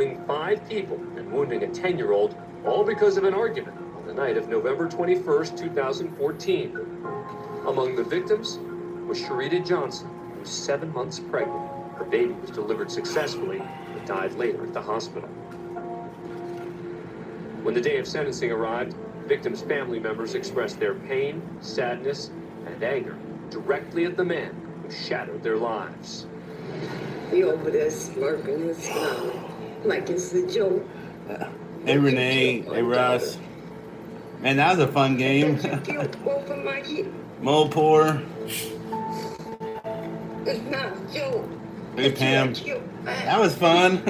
5 people and wounding a 10-year-old, all because of an argument on the night of November 21st, 2014. Among the victims was Sharita Johnson, who was 7 months pregnant. Her baby was delivered successfully, but died later at the hospital. When the day of sentencing arrived, victims' family members expressed their pain, sadness, and anger directly at the man who shattered their lives. He over there smirking and smiling like it's a joke. Hey Renee, hey Russ. Man, that was a fun game. Mopor. It's not a joke. Hey Pam. That was fun.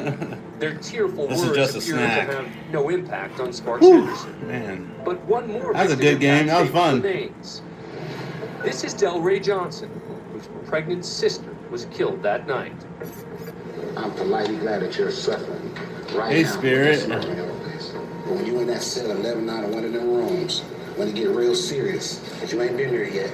Their tearful This is words just a appear snack. to have no impact on Sparks Henderson. Man. But one more That was a victim good game. That was impact fun. remains. This is Delray Johnson, whose pregnant sister was killed that night. I'm politely glad that you're suffering right Hey, now. Spirit. But when you in that cell 11 out of one of them rooms, when it get real serious, but you ain't been there yet.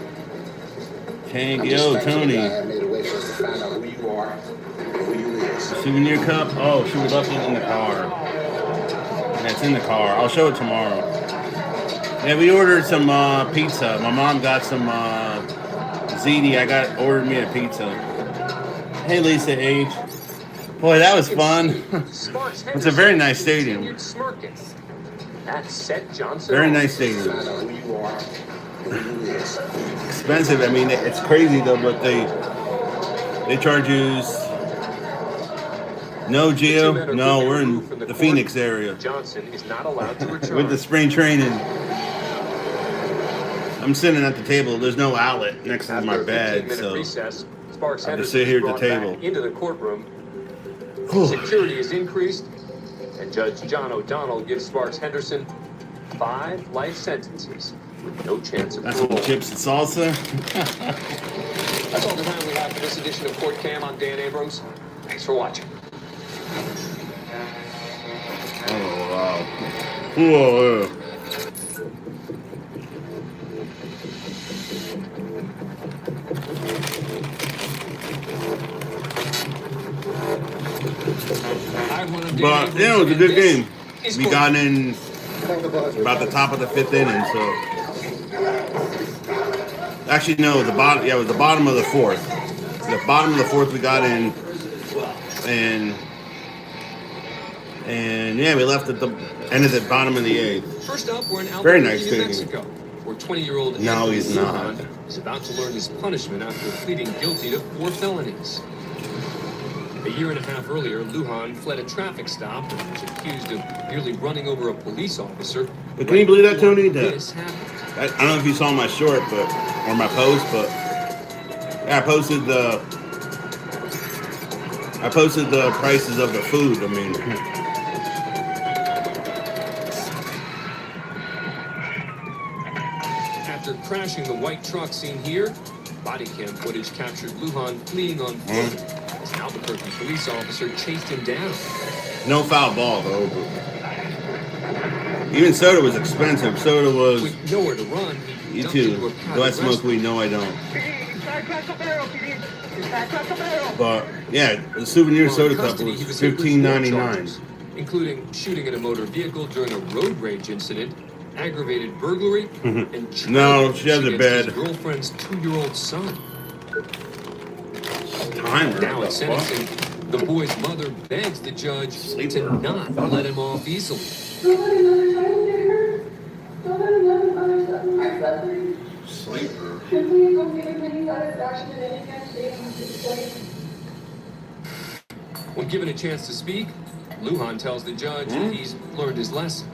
Can't I'm just go, thankful Tony. God had made a way for us to find out who you are and who you is. Souvenir cup. Oh, she would left it in the car. And it's in the car. I'll show it tomorrow. Yeah, we ordered some pizza. My mom got some ziti. Ordered me a pizza. Hey, Lisa H. Boy, that was fun. It's a very nice stadium. That set Johnson Very nice stadium. Find out who you are and who you is. Expensive. I mean, it's crazy though, but they charge you. No, Gio. No, we're in the Phoenix area Johnson is not allowed to return. with the spring training. I'm sitting at the table. There's no outlet next to my bed, so recess, Sparks I just Henderson sit here at the brought back table. into the courtroom. Security is increased, and Judge John O'Donnell gives Sparks Henderson 5 life sentences with no chance of That's parole. some chips and salsa. That's all the time we have for this edition of Court Cam. I'm Dan Abrams. Thanks for watching. Oh wow! Whoa! But yeah, it was a good game. We got in about the top of the 5th inning, so actually no, the bottom. Yeah, it was the bottom of the 4th. The bottom of the 4th we got in, and yeah, we left at the end of the bottom of the 8th. First up, we're in Very Albuquerque, nice New stadium. Mexico, where 20-year-old No, he's not. is about to learn his punishment after pleading guilty to 4 felonies. A year and a half earlier, Lujan fled a traffic stop and was accused of nearly running over a police officer. But can you believe that, Tony? This happened. I don't know if you saw my short, or my post, but yeah, I posted the prices of the food. I mean, After crashing the white truck seen here, body cam footage captured Lujan fleeing on foot as an Albuquerque police officer chased him down. no foul ball though. Even soda was expensive. Soda was. With nowhere to run, he You dumped too. into a Do I crowded smoke restaurant. weed? No, I don't. But yeah, the souvenir While soda in cup custody, was he was hit with more $15.99. charges, including shooting at a motor vehicle during a road rage incident, aggravated burglary, and No, child she has a abuse bed. against his girlfriend's 2-year-old son. Timer. Now What at the fuck? sentencing, the boy's mother begs the judge to not let him off easily. Sleeper. When given a chance to speak, Lujan tells the judge that he's learned his lesson.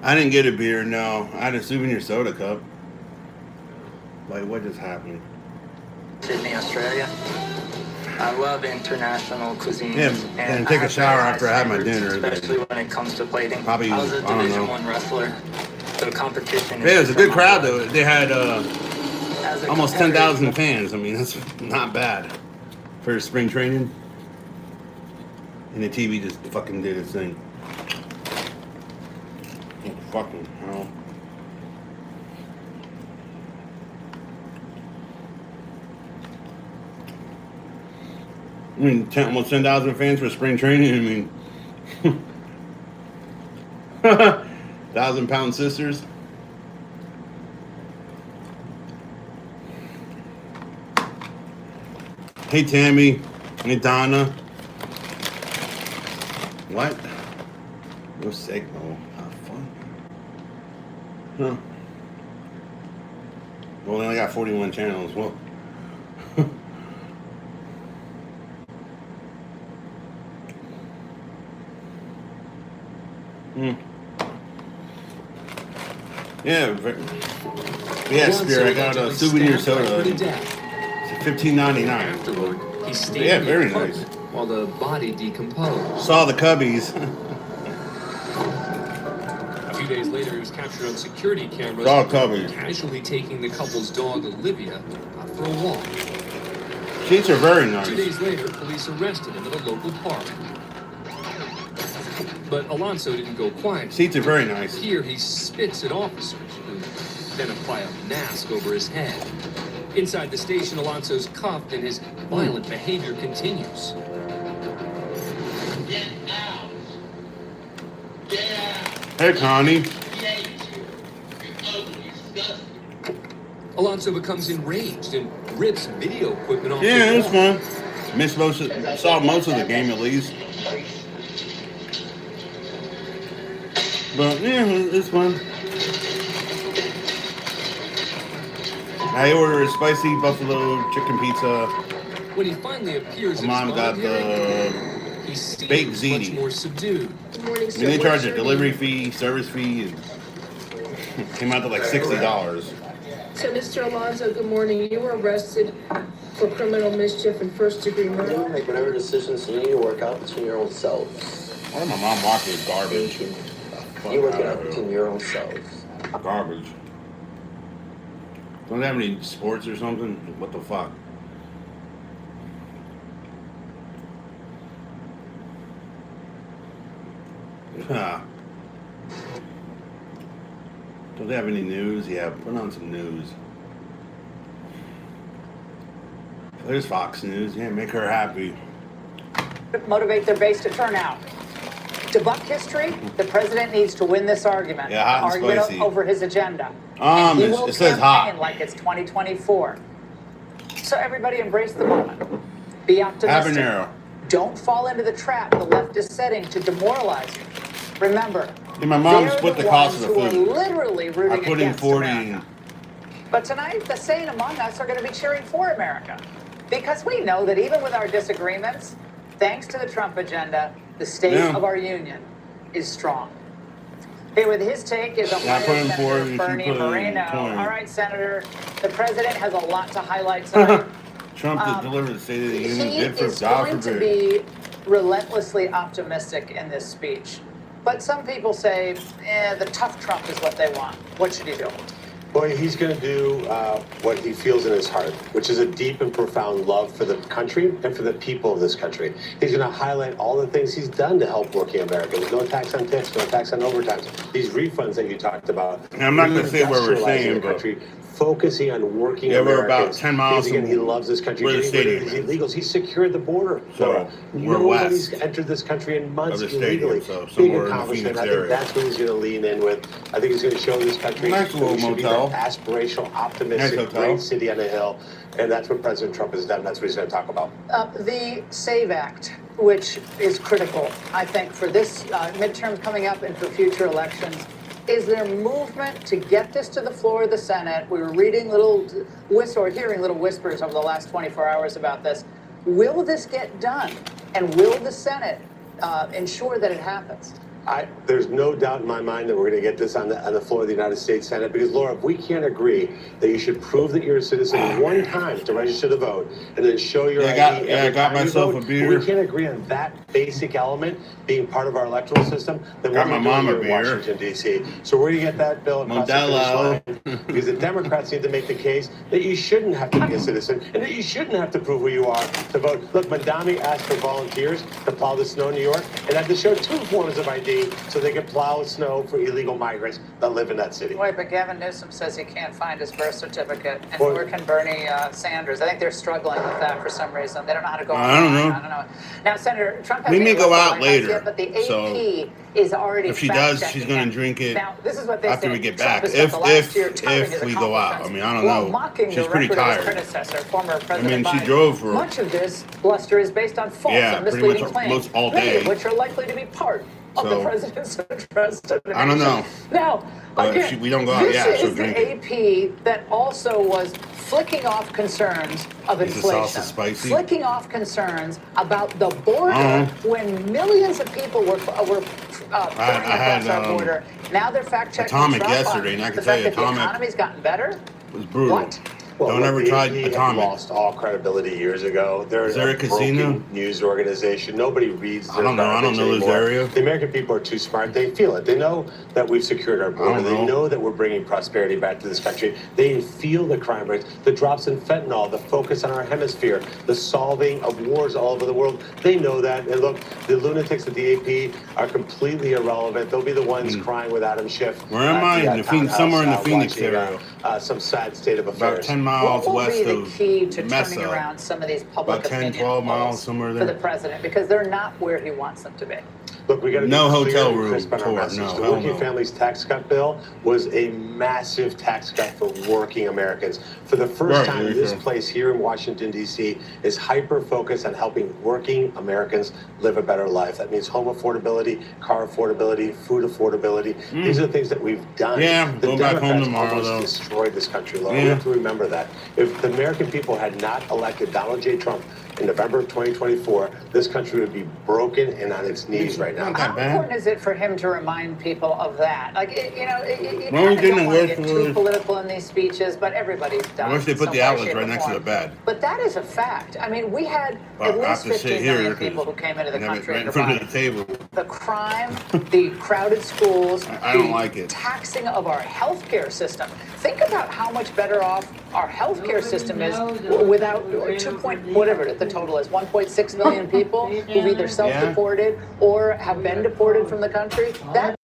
I didn't get a beer, no. I had a souvenir soda cup. Like, what just happened? Sydney, Australia. I love international cuisine. Yeah, and take a shower after I had my dinner. Especially when it comes to plating. Probably, I was a I don't Division know. One wrestler, so competition. Yeah, it was a good from crowd, my though. They had As a almost competitor, 10,000 fans. I mean, that's not bad for spring training. And the TV just fucking did its thing. Oh, fucking hell. mean, almost 10,000 fans for spring training. I mean, 1,000-pound sisters. Hey, Tammy. Hey, Donna. What? No signal. How fun. Huh. Well, they only got 41 channels. Well. Yeah, Spirit. I got a souvenir soda. It's $15.99. Afterward, he stayed Yeah, in the very apartment nice. while the body decomposed. Saw the Cubbies. A few days later, he was captured on security cameras Saw Cubbies. casually taking the couple's dog Olivia out for a walk. Sheets are very 2 nice. days later, police arrested him at a local park. But Alonso didn't go quiet. Seats are very nice. Here, he spits at officers, who then apply a mask over his head. Inside the station, Alonso's cuffed and his violent behavior continues. Get out. Get out. Hey, Connie. Hate you. You're ugly, disgusting. Alonso becomes enraged and rips video equipment off Yeah, the it was wall. fun. Saw most of the game at least. But yeah, it's fun. I ordered a spicy buffalo chicken pizza. When he finally appears My at mom his got bond hearing, the he seems baked much ziti. more subdued. Good morning, I sir. mean, they charge What's a your delivery name? fee, service fee, and came out to like $60. So, Mr. Alonso, good morning. You were arrested for criminal mischief and first-degree You murder. make whatever decisions you need to work out between your own selves. Why did my mom walk with garbage? You work it out between your own selves. Garbage. Don't they have any sports or something? What the fuck? Don't they have any news? Yeah, put on some news. There's Fox News. Yeah, make her happy. Motivate their base to turn out. To buck history, the president needs to win this argument. Yeah, hot and Argument spicy. over his agenda. And he will It says campaign hot. like it's 2024. So everybody embrace the moment. Be optimistic. Habanero. Don't fall into the trap the left is setting to demoralize you. Remember, Yeah, my mom they're split the cost of the ones who food. are literally I rooting put in against 40 America. in. But tonight, the sane among us are going to be cheering for America. Because we know that even with our disagreements, thanks to the Trump agenda, the state Yeah. of our union is strong. Here with his take is Yeah, I put in 40, Senator you Bernie put in Moreno. 20. All right, Senator, the president has a lot to highlight tonight. Trump has delivered the State of the Union. He Good for is God going to forbid. be relentlessly optimistic in this speech. But some people say, the tough Trump is what they want. What should he do? Well, he's going to do what he feels in his heart, which is a deep and profound love for the country and for the people of this country. He's going to highlight all the things he's done to help working Americans. No tax on tips, no tax on overtime. These refunds that you talked about. And I'm not going to say where we're reindustrializing staying, the but country, focusing on working yeah, we're Americans. about 10 miles Because, again, he from loves this country. where the Getting rid of stadium these illegals. He secured the border. So, Laura. we're Nobody's west entered this country in months of the stadium, illegally. so Big somewhere in the accomplishment. Phoenix I think area. that's what he's going to lean in with. I think he's going to show this country Nice that little we should be motel. that aspirational, optimistic, Nice hotel. great city on a hill. And that's what President Trump has done. That's what he's going to talk about. The SAVE Act, which is critical, I think, for this midterm coming up and for future elections. Is there movement to get this to the floor of the Senate? We were reading hearing little whispers over the last 24 hours about this. Will this get done? And will the Senate ensure that it happens? There's no doubt in my mind that we're going to get this on the floor of the United States Senate because, Laura, if we can't agree that you should prove that you're a citizen one time to register to vote and then show your ID I every got time you myself vote, a beer. if we can't agree on that basic element being part of our electoral system, then Got we're my going mom a to do it in beer. Washington, D.C. So we're going to get that bill across the finish Modelo. line because the Democrats need to make the case that you shouldn't have to be a citizen and that you shouldn't have to prove who you are to vote. Look, Madami asked for volunteers to plow the snow in New York and had to show 2 forms of ID. city so they can plow snow for illegal migrants that live in that city. Wait, but Gavin Newsom says he can't find his birth certificate, and Well- where can Bernie Sanders? I think they're struggling with that for some reason. They don't know how to go I don't online. know. I don't know. Now, Senator Trump We hasn't may even go left the out White House later, yet, but the AP so is already if she does, fact-checking she's going to him. drink it Now, this is what they after say. we get Trump back. has spent the last year touting his If we go out. I mean, I don't while know. mocking She's the pretty record of his tired. predecessor, former President she Biden. drove for Much of this bluster is based on false Yeah, and pretty misleading much claims, most all many day. of which are likely to be part of the So, president's address to the I don't nation. know. Now, But if again, we don't go out, this yeah, she'll is the drink it. AP that also was flicking off concerns of Is the inflation, salsa spicy? flicking off concerns about the border Uh-huh. when millions of people were pouring had, across our border. Now they're fact checking Atomic Trump yesterday, on and I can the tell fact you, that the Atomic economy's gotten better. It was brutal. What? Well, Don't look, ever the try AP had Atomic. lost all credibility years ago. They're Is there a casino? broken news organization. Nobody reads their I don't know. I don't garbage know this anymore. area. The American people are too smart. They feel it. They know that we've secured our border. don't They know. know that we're bringing prosperity back to this country. They feel the crime rates, the drops in fentanyl, the focus on our hemisphere, the solving of wars all over the world. They know that. And look, the lunatics at the AP are completely irrelevant. They'll be the ones crying with Adam Schiff. Where am at I? the, In the Phoenix- townhouse, somewhere in the Phoenix watching, area. some sad state of About affairs. 10 miles What will west be the of key to Mesa. turning around some of these public About 10, opinion 12 miles, polls somewhere for there. the president? Because they're not where he wants them to be. Look, we got to No be clear hotel and room crisp on our tour, message. no, The hell Working no. Families Tax Cut bill was a massive tax cut for working Americans. For the first Right, time, very this true. place here in Washington, D.C. is hyper-focused on helping working Americans live a better life. That means home affordability, car affordability, food affordability. These are things that we've done. Yeah, the go back home Democrats tomorrow, almost though. destroyed this country, Laura. We Yeah. have to remember that. If the American people had not elected Donald J. Trump in November of 2024, this country would be broken and on its knees right now. Not How that bad. important is it for him to remind people of that? Like, you Well, kind we of didn't don't want to work get too for- political in these speeches, but everybody's done. I wish they put some the way, outlets shape, right or next to form. the bed. But that is a fact. I mean, we had Well, at I have least to sit 15 here million 'cause people who came into the and have it country right in under front of the Biden. table. The crime, the crowded schools, I don't the like it. taxing of our healthcare system. Think about how much better off our healthcare system is without 2 point, whatever the total is, 1.6 million people who've either self-deported or have been deported from the country. That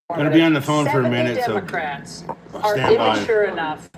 Gonna be on the phone for a 70 minute, so Democrats are stand by. immature enough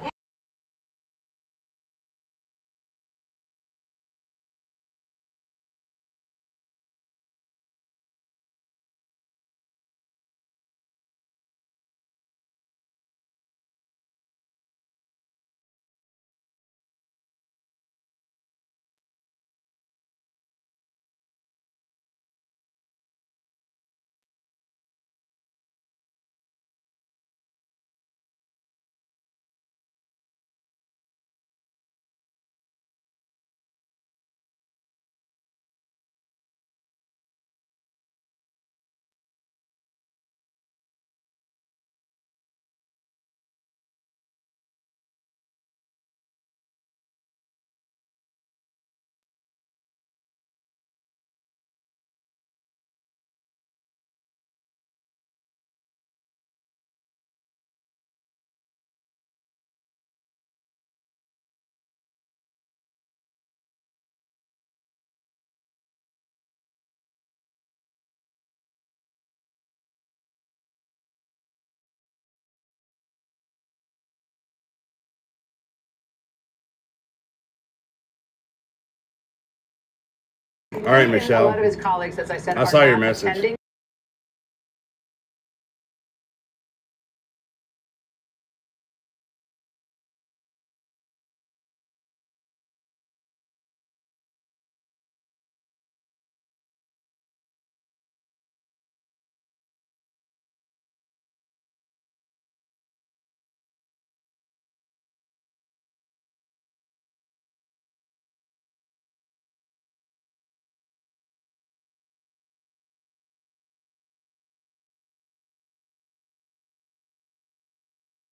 All right, Michelle. A lot of his colleagues, as I said, I are saw your not message. attending.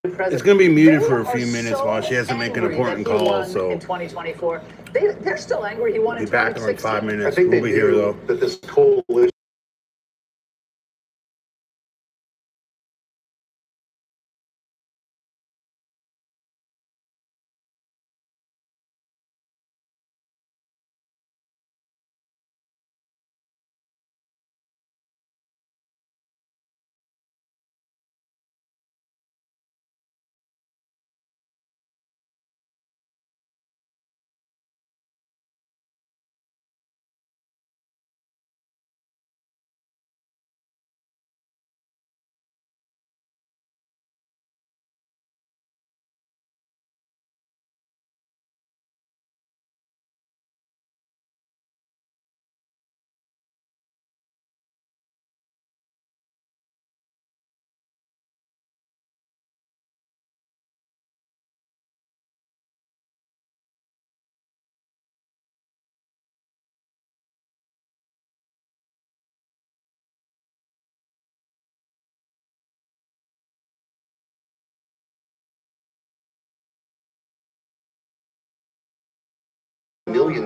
It's going to be muted for a few minutes while she has to make an important call. So in 2024, they're still angry he won in be back in like 2016. 5 minutes. I think We'll they be here knew though. that this coalition.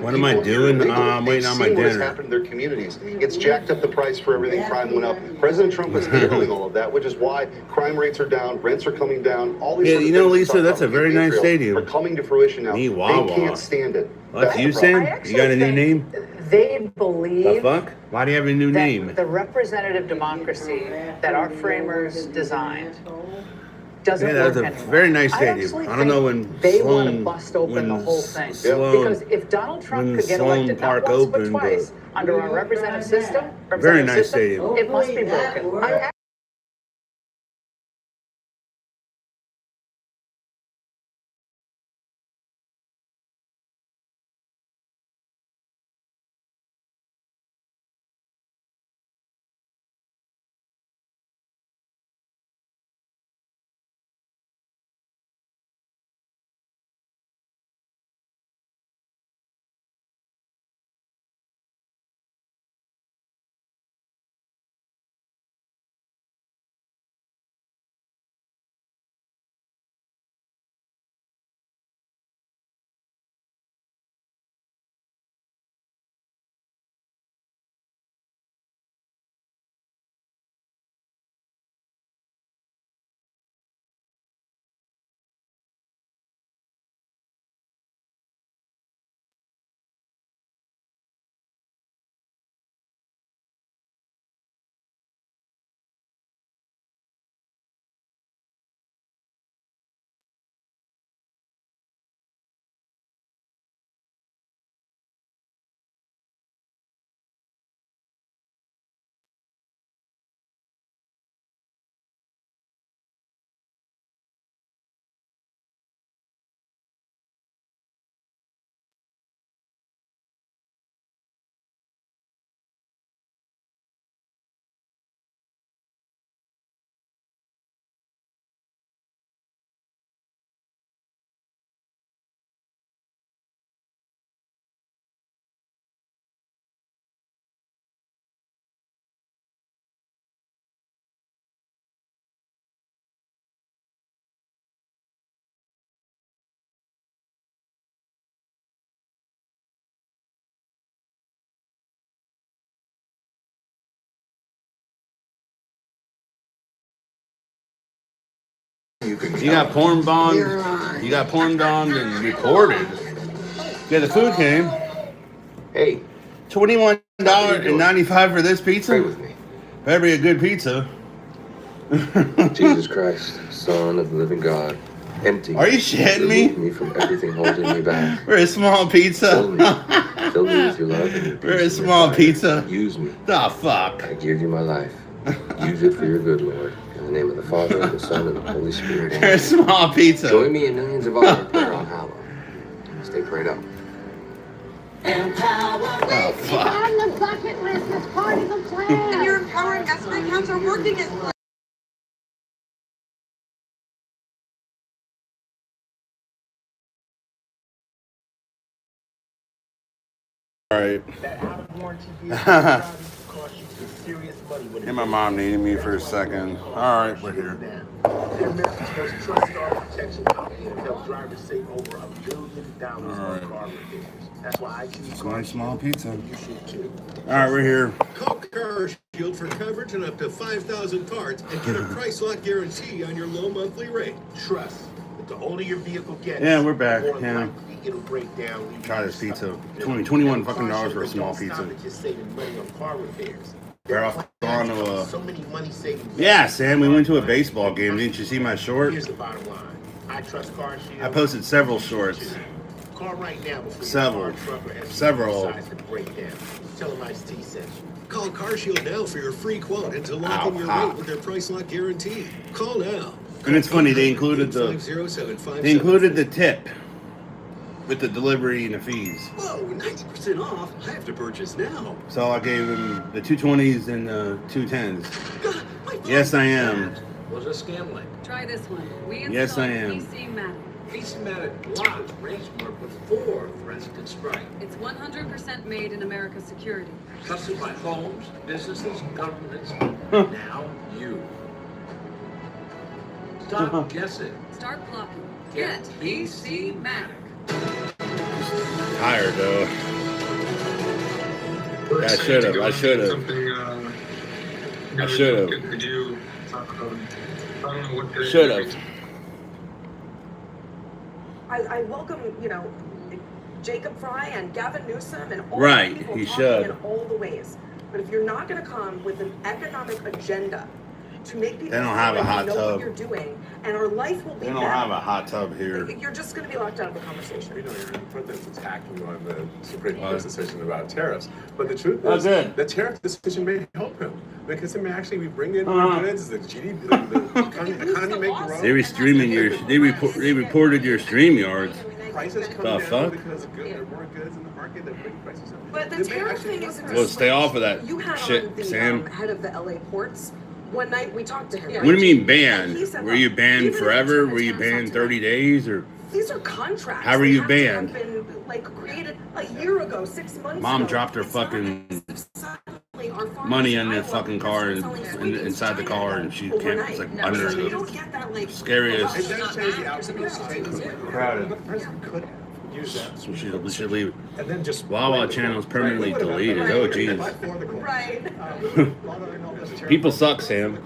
What am I doing? I'm waiting on my What has dinner. happened to their communities? It's jacked up the price for everything. Crime went up. President Trump was handling all of that, which is why crime rates are down, rents are coming down. All these Yeah, sort of you know, things Lisa, that's a very nice stadium. are coming to fruition now. Me, They Wawa. can't stand it. That's That's you, the problem. Sam? You got a new name? They The believe fuck? Why do you have a new that name? the representative democracy that our framers designed doesn't Yeah, work that's a anymore. very nice I stadium. actually I don't know think when they want to Sloan- bust open when the whole thing. Sloan- Because if Donald Trump when could get Sloan elected Park not once opened, but twice but- under our representative system, Very nice stadium. it must be broken. You got porn bombed. You got porn bombed and recorded. Yeah, the food came. Hey, $21.95 for this pray pizza. with me. Better be a good pizza. Jesus Christ, Son of the living God, Empty. Are you shitting Remove me? me from everything holding me back. For a small pizza. Fill me. Fill me with your love and your For a peace and your small fire. pizza. Use me. The fuck. I give you my life. Use it for your good, Lord. In the name of the Father, and the Son, and the Holy Spirit. For a small pizza. Join me in millions of hours of prayer on Hallow. Stay prayed up. Oh, fuck. On the bucket list, it's part of the plan. And your empowering estimate accounts are working as planned. All right. And my mom needed me for a second. All right, we're here. They're America's most trusted auto protection company and help drivers save over $1 billion on car repairs. That's why I choose One small pizza. You should too. All right, we're here. Call Car Shield for coverage on up to 5,000 parts and get a price lock guarantee on your low monthly rate. Trust that the older your vehicle gets, Yeah, we're back. the more Yeah. likely it'll break down. leaving Try you this pizza. stuck. $21 fucking Car dollars for a Shield small don't stop pizza. at just saving money on car repairs. We're off on to So many money saving. Yeah, Sam, we went to a baseball game. Didn't you see my short? Here's the bottom line. I trust Car Shield. I posted several shorts. Call right now before Several. your car, truck, or SUV Several. decides to break down. Tell them Ice-T sent you. Call Car Shield now for your free quote and to lock in your Ow. rate with their price lock guarantee. Call now. And it's funny, they included the 850-757. they included the tip with the delivery and the fees. Whoa, 90% off. I have to purchase now. So I gave him the 220s and the 210s. Yes, I am. Was a scam link. Try this one. We Yes, I am. PC Matic. PC-matic blocks ransomware before threats can strike. It's 100% made in America security. Trusted by homes, businesses, governments, and now you. Stop guessing. Start blocking. Get PC Matic. Tired though. Yeah, I should have. I should have. I should have. Could you talk about, I don't know what the... Should have. I welcome, Jacob Fry and Gavin Newsom and all Right, the people he talking should. in all the ways. But if you're not going to come with an economic agenda to make people They don't have a feel like hot you know tub. what you're doing, and our life will be They don't better, have a hot tub here. you're just going to be locked out of the conversation. You know, you're president's attacking on the Supreme What? Court's decision about tariffs. But the truth Oh, is, good. the tariff decision may help him. Because it may actually we bring in Uh-huh. more goods, the GDP, the economy may grow. They were streaming your. They reported your stream yards. Prices come The down fuck? because there are more goods in the market that bring prices up. But the It may tariff actually thing help is him. Well, stay off of that You had shit, on the Sam. head of the LA ports. One night we talked to him. What do you mean And banned? he said, Were you look, banned even if forever? the Were you tariffs banned are 30 days or? These are contracts. How were They you have to have banned? been, created a year ago, 6 months Mom ago. dropped her It's not fucking suddenly our farmers money in in the Iowa fucking car and inside the car, and she can't. It's like under So you the don't get that, scariest. It does change the outcome of the state. Crowded. The president could have used that. So we should leave it. And then just Wawa channel is permanently deleted. Oh jeez. Right. People suck, Sam.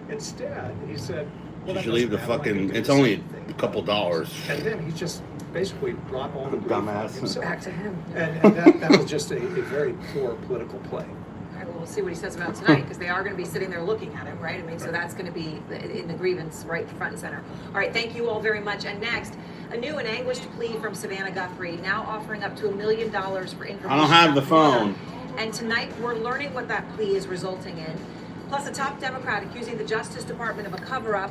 Instead, he said, You should leave the fucking. It's only a couple dollars. and then he just basically brought all the Dumbass. himself. Back to him. And that was just a very poor political play. All right, well, we'll see what he says about tonight, because they are going to be sitting there looking at him, right? I mean, so that's going to be in the grievance right front and center. All right, thank you all very much. And next, a new and anguished plea from Savannah Guthrie, now offering up to $1 million for information. I don't have the about murder. phone. And tonight, we're learning what that plea is resulting in. Plus, a top Democrat accusing the Justice Department of a cover-up.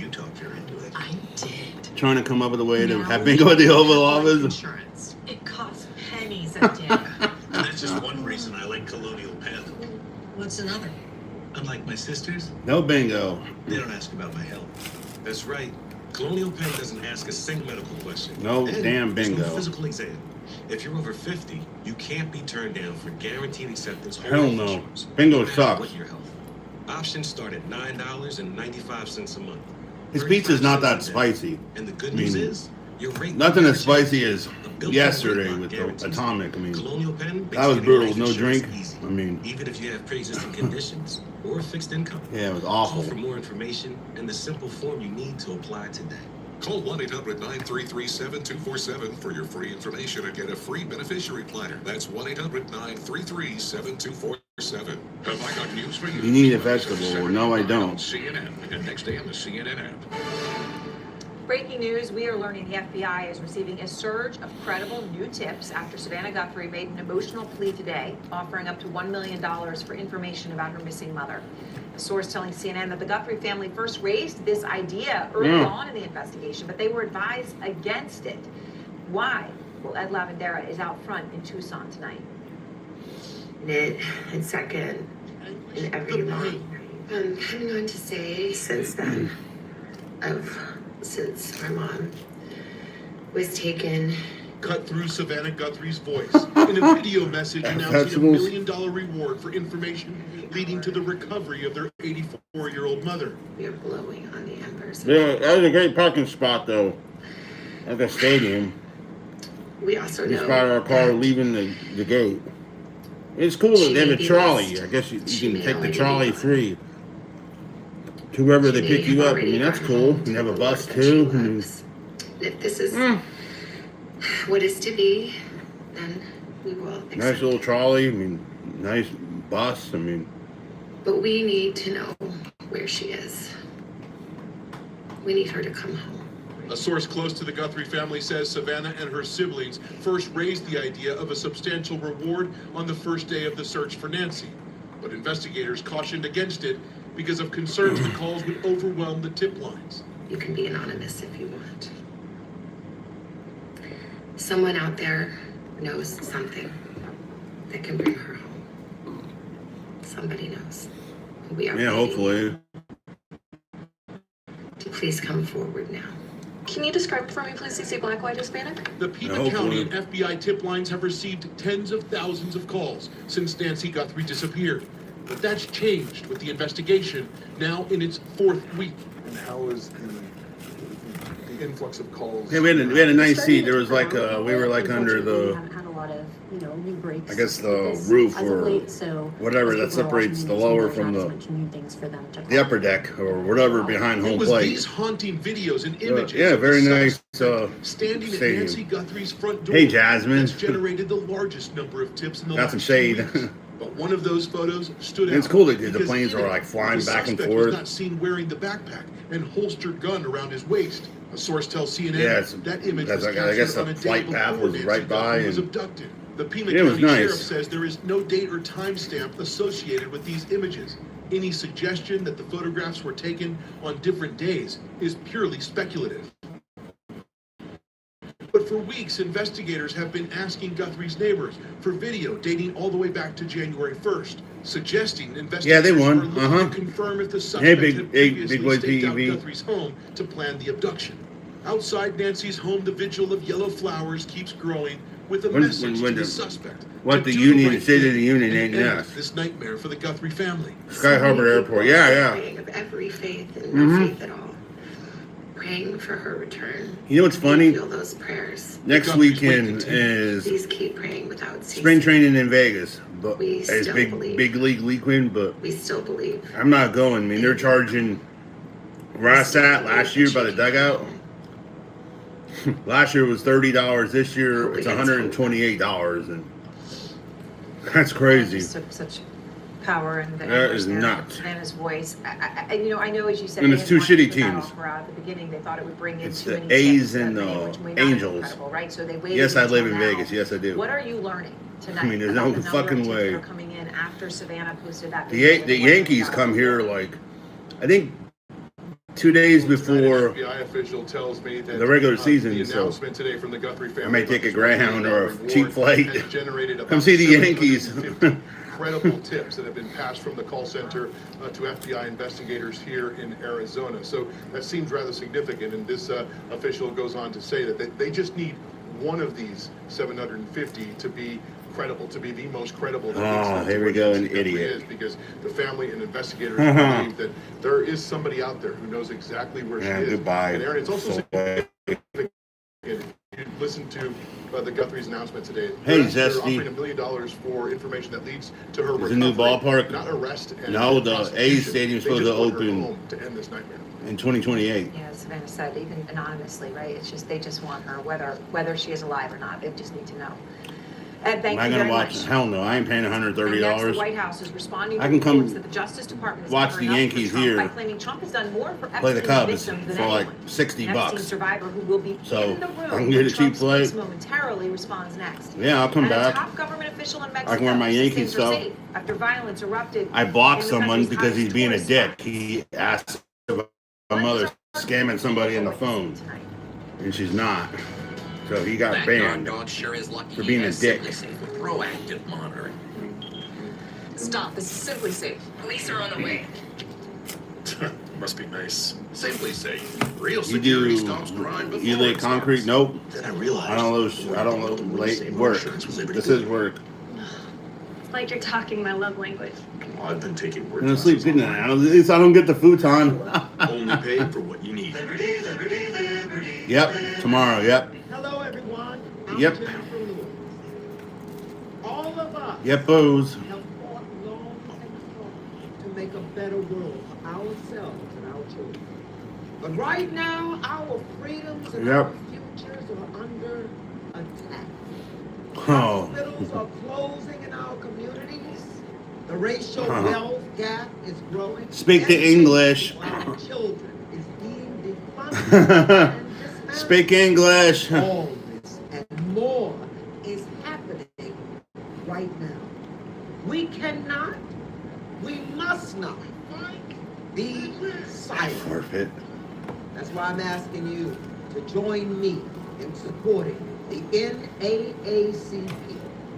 you talked her into it. I did. Trying to come up with a way to Now have bingo at the Oval Office. Insurance. It costs pennies a day. And that's just one reason I like Colonial Penn. What's another? Unlike my sisters, No bingo. they don't ask about my health. That's right. Colonial Penn doesn't ask a single medical question. No And damn there's bingo. No physical exam. If you're over 50, you can't be turned down for guaranteed acceptance. or Hell health no. insurance, Bingo no matter sucks. what your health. Options start at $9.95 a month. His pizza's not that 35 cents a day. spicy. And the good I news mean, is, your rate Nothing will as never change. spicy as A built-in yesterday weight with loss the guarantees Atomic. I mean, Colonial Penn makes that was getting brutal. life No insurance drink. easy, I mean, even if you have pre-existing conditions or a fixed income. yeah, it was Call awful. for more information and the simple form you need to apply today. Call 1-800-933-7247 for your free information and get a free beneficiary planner. That's 1-800-933-7247. Have I got news for you? You need a vegetable. No, I don't. CNN and next day on the CNN app. Breaking news, we are learning the FBI is receiving a surge of credible new tips after Savannah Guthrie made an emotional plea today, offering up to $1 million for information about her missing mother. A source telling CNN that the Guthrie family first raised this idea early on in the investigation, but they were advised against it. Why? Well, Ed Lavandera is out front in Tucson tonight. Knit and second in every line. Coming on to say since then, since my mom was taken. Cut through Savannah Guthrie's voice in a video message announcing $1 million reward for information leading to the recovery of their 84-year-old mother. We are blowing on the embers. Yeah, that was a great parking spot, though, at the stadium. We also Just know by our car that leaving the gate. It's cool that they have a trolley. I guess you can take the trolley free to wherever they pick you up. I mean, that's cool. You have a bus, too. I mean, if this is what is to be, then we will accept nice little trolley. I mean, nice bus. I mean, but we need to know where she is. We need her to come home. A source close to the Guthrie family says Savannah and her siblings first raised the idea of a substantial reward on the first day of the search for Nancy. But investigators cautioned against it because of concerns the calls would overwhelm the tip lines. You can be anonymous if you want. Someone out there knows something that can bring her home. Somebody knows. We are yeah, hopefully. to please come forward now. Can you describe for me, please, you say black, white, Hispanic? The Pima County and FBI tip lines have received tens of thousands of calls since Nancy Guthrie disappeared. But that's changed with the investigation now in its fourth week. And how is the influx of calls? Yeah, we had a nice seat. There was like we were like under the, haven't had a lot of, new breaks. I guess the because roof as of or late, so whatever as that people are separates the watching lower there's from not as the much new things for them to upper deck or whatever behind It home was plate. these haunting videos and images. Yeah, of the very nice suspect standing at stadium. Nancy Guthrie's front door. Hey, Jasmine. That's generated the largest number of tips in the Got last some 2 shade. weeks. But one of those photos stood And it's out cool that the because planes in are it, like flying the back and suspect forth. was not seen wearing the backpack and holstered gun around his waist. A source tells CNN Yeah, it's- that image that's was like- I guess captured on the a day flight path before was Nancy right by Guthrie was and- abducted. The Pima Yeah, it was County Sheriff nice. says there is no date or timestamp associated with these images. Any suggestion that the photographs were taken on different days is purely speculative. But for weeks, investigators have been asking Guthrie's neighbors for video dating all the way back to January 1st, suggesting investigators Yeah, they won. are looking to confirm if the Hey, suspect big- had big previously boy staked out TV. Guthrie's home to plan the abduction. Outside Nancy's home, the vigil of yellow flowers keeps growing with a message to the suspect. What to the do Union, right State of the thing Union and ain't end yes. this nightmare for the Guthrie family. Sky Harbor Airport. Yeah. Praying of every faith and Mhm. no faith at all. Praying for her return. You know what's funny? Feel those prayers. Next weekend is Please keep praying without ceasing. spring training in Vegas, but We it's still big believe. big league weekend. But We still believe. I'm not going. I mean, they're charging where I sat last year by the dugout. Last year was $30. This year it's $128, and that's crazy. Such power in the That is nuts. Savannah's voice. I know as you said, And they it's two didn't want to shitty put that teams. offer out at the beginning. They thought it would bring in It's too the many A's tips, and that many, the which may not be Angels. credible, right? So they waited Yes, I live in until now. Vegas. Yes, I do. What are you learning tonight? I mean, there's about no the number fucking of tips way. that are coming in after Savannah posted that The video with the $1 million Yankees come here like, I think 2 days before FBI official tells me that the regular season, the so announcement today from the Guthrie family I may take a about Greyhound or a reward cheap flight. has generated Come about see the Yankees. 750 credible tips that have been passed from the call center to FBI investigators here in Arizona. So that seems rather significant. And this official goes on to say that they just need one of these 750 to be credible, to be the most credible. Oh, here we go, an idiot. Is because the family and investigators believe that there is somebody out there who knows exactly where she is. Goodbye. And Aaron, it's also So significant. If you listen to the Guthrie's announcement today, Hey, they're Zesty. offering $1 million for information that leads to her There's a new recovery, ballpark. not arrest. And No, the prosecution. A's stadium's They supposed just to want her open home to end this nightmare. in 2028. Yeah, as Savannah said, even anonymously, right? It's just, they just want her, whether she is alive or not. They just need to know. Ed, thank Am I you gonna very watch? much. Hell no, I ain't paying And next, the $130. White House is responding to I can come reports that the Justice Department is watch covering the up for Yankees Trump here, by claiming Trump has done more for play the Epstein's Cubs victims than for like anyone. $60 An Epstein bucks. survivor who will be So, in the room I can when get a cheap Trump flight. speaks momentarily responds next. Yeah, I'll come and back. A top government official in Mexico I can wear my says Yankee things are stuff. safe after violence erupted. I blocked in the someone country's because he's highest being a tourist dick. spot. He asked about my mother scamming somebody on the phone, and she's not. So he got That banned dog sure is lucky for he being a has dick. Simply Safe with proactive monitoring. Stop. This is Simply Safe. Police are on the way. Must be nice. Simply Safe. Real You security do stops crime before you lay it concrete? starts. Nope. Then I realized I don't lay work. This is work. It's like you're talking my love language. Well, I've been taking I'm work gonna sleep classes good night. At least I don't get the futon. only paid for what you need. Yep. Tomorrow. Yep. Hello, everyone. I'm Yep. Jennifer Lewis. All of us Yep. Booze. have fought long and hard to make a better world for ourselves and our children. But right now, our freedoms and Yep. our futures are under attack. Oh. Hospitals are closing in our communities. The racial Uh-huh. wealth gap is growing. Speak the Education English. for our children is being defunded and dismantled. Speak English. All this and more is happening right now. We cannot, we must not be silent. Forfeit. That's why I'm asking you to join me in supporting the NAACP.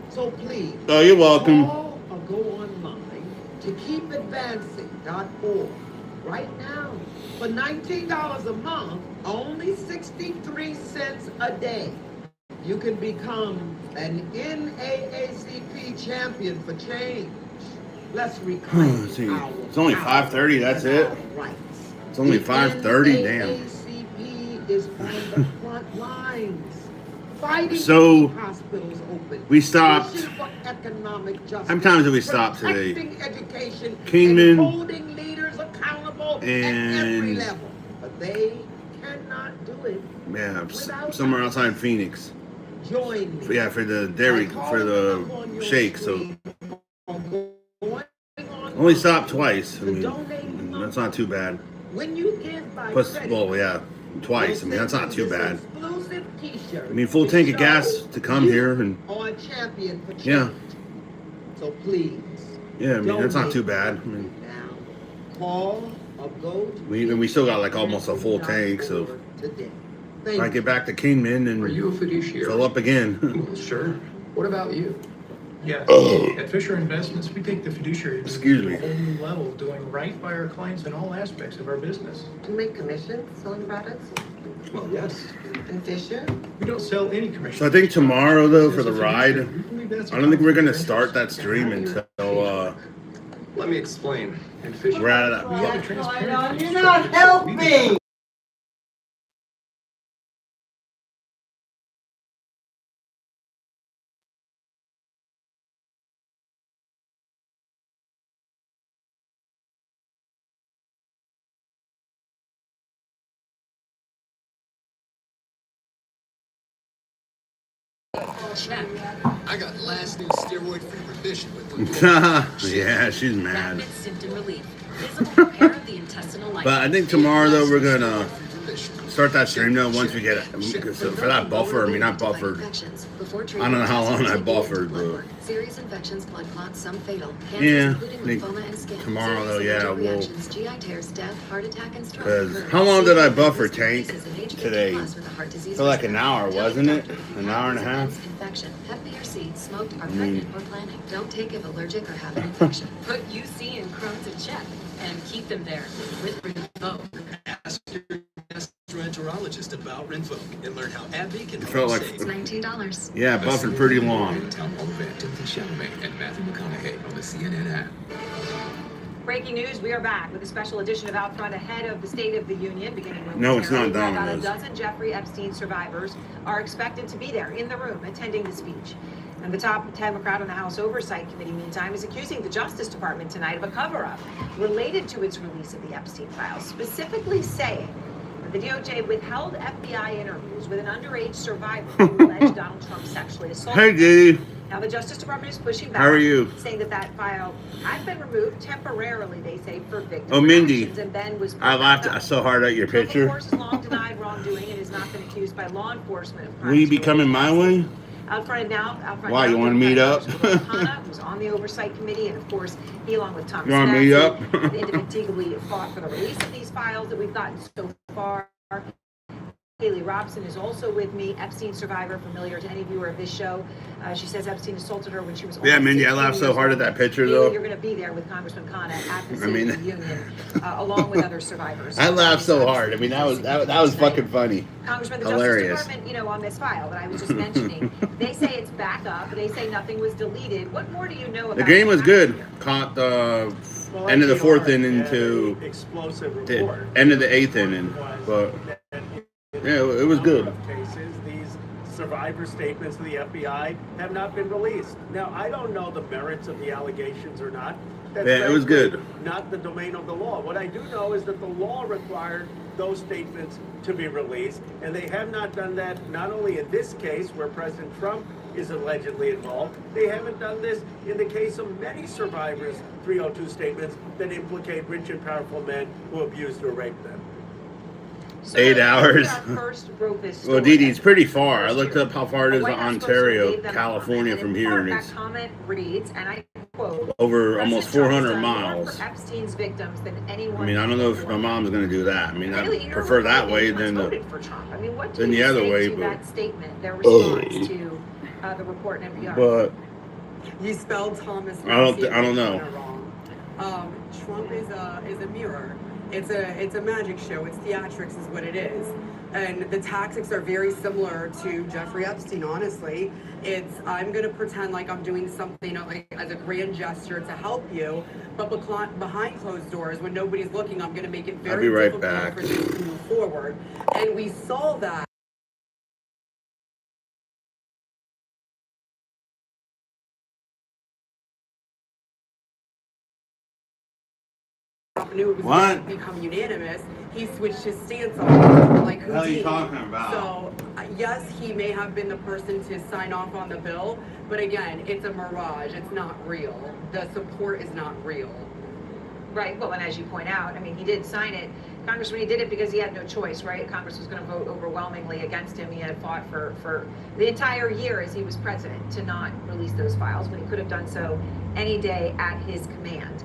So please, Oh, you're welcome. call or go online to keepadvancing.org right now. For $19 a month, only 63 cents a day, you can become an NAACP champion for change. Let's reclaim See, our it's only power 5:30. That's and it. our rights. It's only The 5:30. Damn. NAACP is on the front lines, fighting So, to keep hospitals open, we stopped. pushing for economic justice, How many times did we stop today? protecting education, Kingman and holding leaders accountable at every and- level. But they cannot do it. Yeah, somewhere outside Phoenix. Join me. Yeah, for the dairy, for the shake. So only stopped twice. I mean, that's not too bad. When you give by Plus, credit, well, yeah, twice. I mean, that's not too bad. exclusive t-shirt I mean, full tank of gas to come here, and are a champion for change. yeah, So please, yeah. I mean, that's not too bad. I mean, call or go to we still got like almost a full tank. So today. if I get back to Kingman and Are you a fiduciary? fill up again. Well, sure. What about you? Yeah, at Fisher Investments, we take the fiduciary Excuse me. to a whole new level, doing right by our clients in all aspects of our business. Do you make commissions selling products? Well, yes. And Fisher? We don't sell any commission. So I think tomorrow though for the ride, I don't think we're gonna start that stream until Let me explain. In Fisher, we're out of We that. have a transparent fee You're not structure. helping. I got last new steroid-free remission with Yeah, she's mad. Symptom relief. Visible repair of the intestinal lining. But I think tomorrow though we're gonna Start that stream though once we get it. For that buffer, I mean, not buffered. I don't know how long I buffered, but Serious infections, blood clots, some fatal. yeah, Including lymphoma and skin. tomorrow though, yeah, we'll. Reactions, GI tears, death, heart attack, and stroke. Because how long did I buffer, Tank? Today? For like an hour, wasn't it? An hour and a half? Infection, Hep B or C, smoked, are pregnant or planning. Don't take if allergic or have an infection. Put UC and Crohn's in check and keep them there with Rinvoq. Ask your gastroenterologist about Rinvoq and learn how AbbVie can It felt like It's $19. yeah, buffered pretty long. Timothy Chalamet and Matthew McConaughey on the CNN app. Breaking news, we are back with a special edition of Out Front ahead of the State of the Union, beginning with No, it's not done. About a dozen Jeffrey Epstein survivors are expected to be there in the room attending the speech. And the top Democrat on the House Oversight Committee, meantime, is accusing the Justice Department tonight of a cover-up related to its release of the Epstein files, specifically saying that the DOJ withheld FBI interviews with an underage survivor who alleged Donald Trump sexually assaulted Hey, Dee. Now, the Justice Department is pushing back, How are you? saying that file had been removed temporarily, they say, for victim Oh, Mindy. reactions, and then was I laughed so hard at your Trump, of picture. course, has long denied wrongdoing and has not been accused by law enforcement of Will you be crimes coming my way? Out front now. Why, you wanna meet up? Who's on the Oversight Committee, and of course, he, along with Thomas You wanna meet up? indefatigably fought for the release of these files that we've gotten so far. Haley Robson is also with me, Epstein survivor, familiar to any viewer of this show. She says Epstein assaulted her when she was Yeah, only Mindy, I 16 laughed so years hard at old. that picture, Haley, though. You're going to be there with Congressman Khanna at the I State mean- of the Union, along with other survivors. I laughed so hard. I mean, that was fucking funny. Congressman, the Hilarious. Justice Department, on this file that I was just mentioning, they say it's back up. They say nothing was deleted. What more do you know about The game what was happened good. here? Caught the end of the fourth inning to explosive the report. end of the eighth inning, but yeah, it was good. Cases, these survivor statements of the FBI have not been released. Now, I don't know the merits of the allegations or not. That's Yeah, it was frankly good. Not the domain of the law. What I do know is that the law required those statements to be released, and they have not done that, not only in this case where President Trump is allegedly involved, they haven't done this in the case of many survivors' 302 statements that implicate rich and powerful men who abused or raped them. So 8 hours. our first broke this Well, story. Dee Dee, it's pretty far. I looked up how far it The is to White House spokesman Ontario, gave them a California comment, from and here, in and part, it's that comment reads, and I quote, over "President almost Trump has 400 done more miles. for Epstein's victims than anyone I mean, I don't know if my mom's gonna do that. I mean, Haley, I you're prefer that way Republican, than voted the. for Trump. I mean, what do than you the other say way, to but- that statement, their response to the report in NPR? But You spelled Thomas. I don't know. Wrong. Trump is a mirror. It's a magic show. It's theatrics, is what it is. And the tactics are very similar to Jeffrey Epstein. Honestly, it's I'm gonna pretend like I'm doing something like as a grand gesture to help you, but behind closed doors, when nobody's looking, I'm gonna make it very I'll be right difficult back. for you to move forward. And we saw that. Knew it was What? going to become unanimous, he switched his stance on it. Like, What the hell are you Houdini. talking about? So, yes, he may have been the person to sign off on the bill, but again, it's a mirage. It's not real. The support is not real. Right. Well, and as you point out, I mean, he did sign it. Congressman, he did it because he had no choice, right? Congress was going to vote overwhelmingly against him. He had fought for the entire year as he was president to not release those files when he could have done so any day at his command.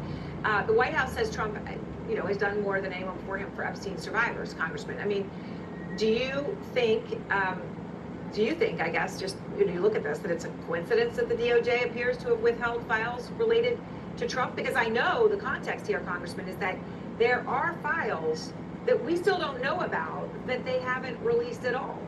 The White House says Trump, has done more than anyone before him for Epstein survivors, Congressman. I mean, do you think, I guess, just you look at this, that it's a coincidence that the DOJ appears to have withheld files related to Trump? Because I know the context here, Congressman, is that there are files that we still don't know about that they haven't released at all.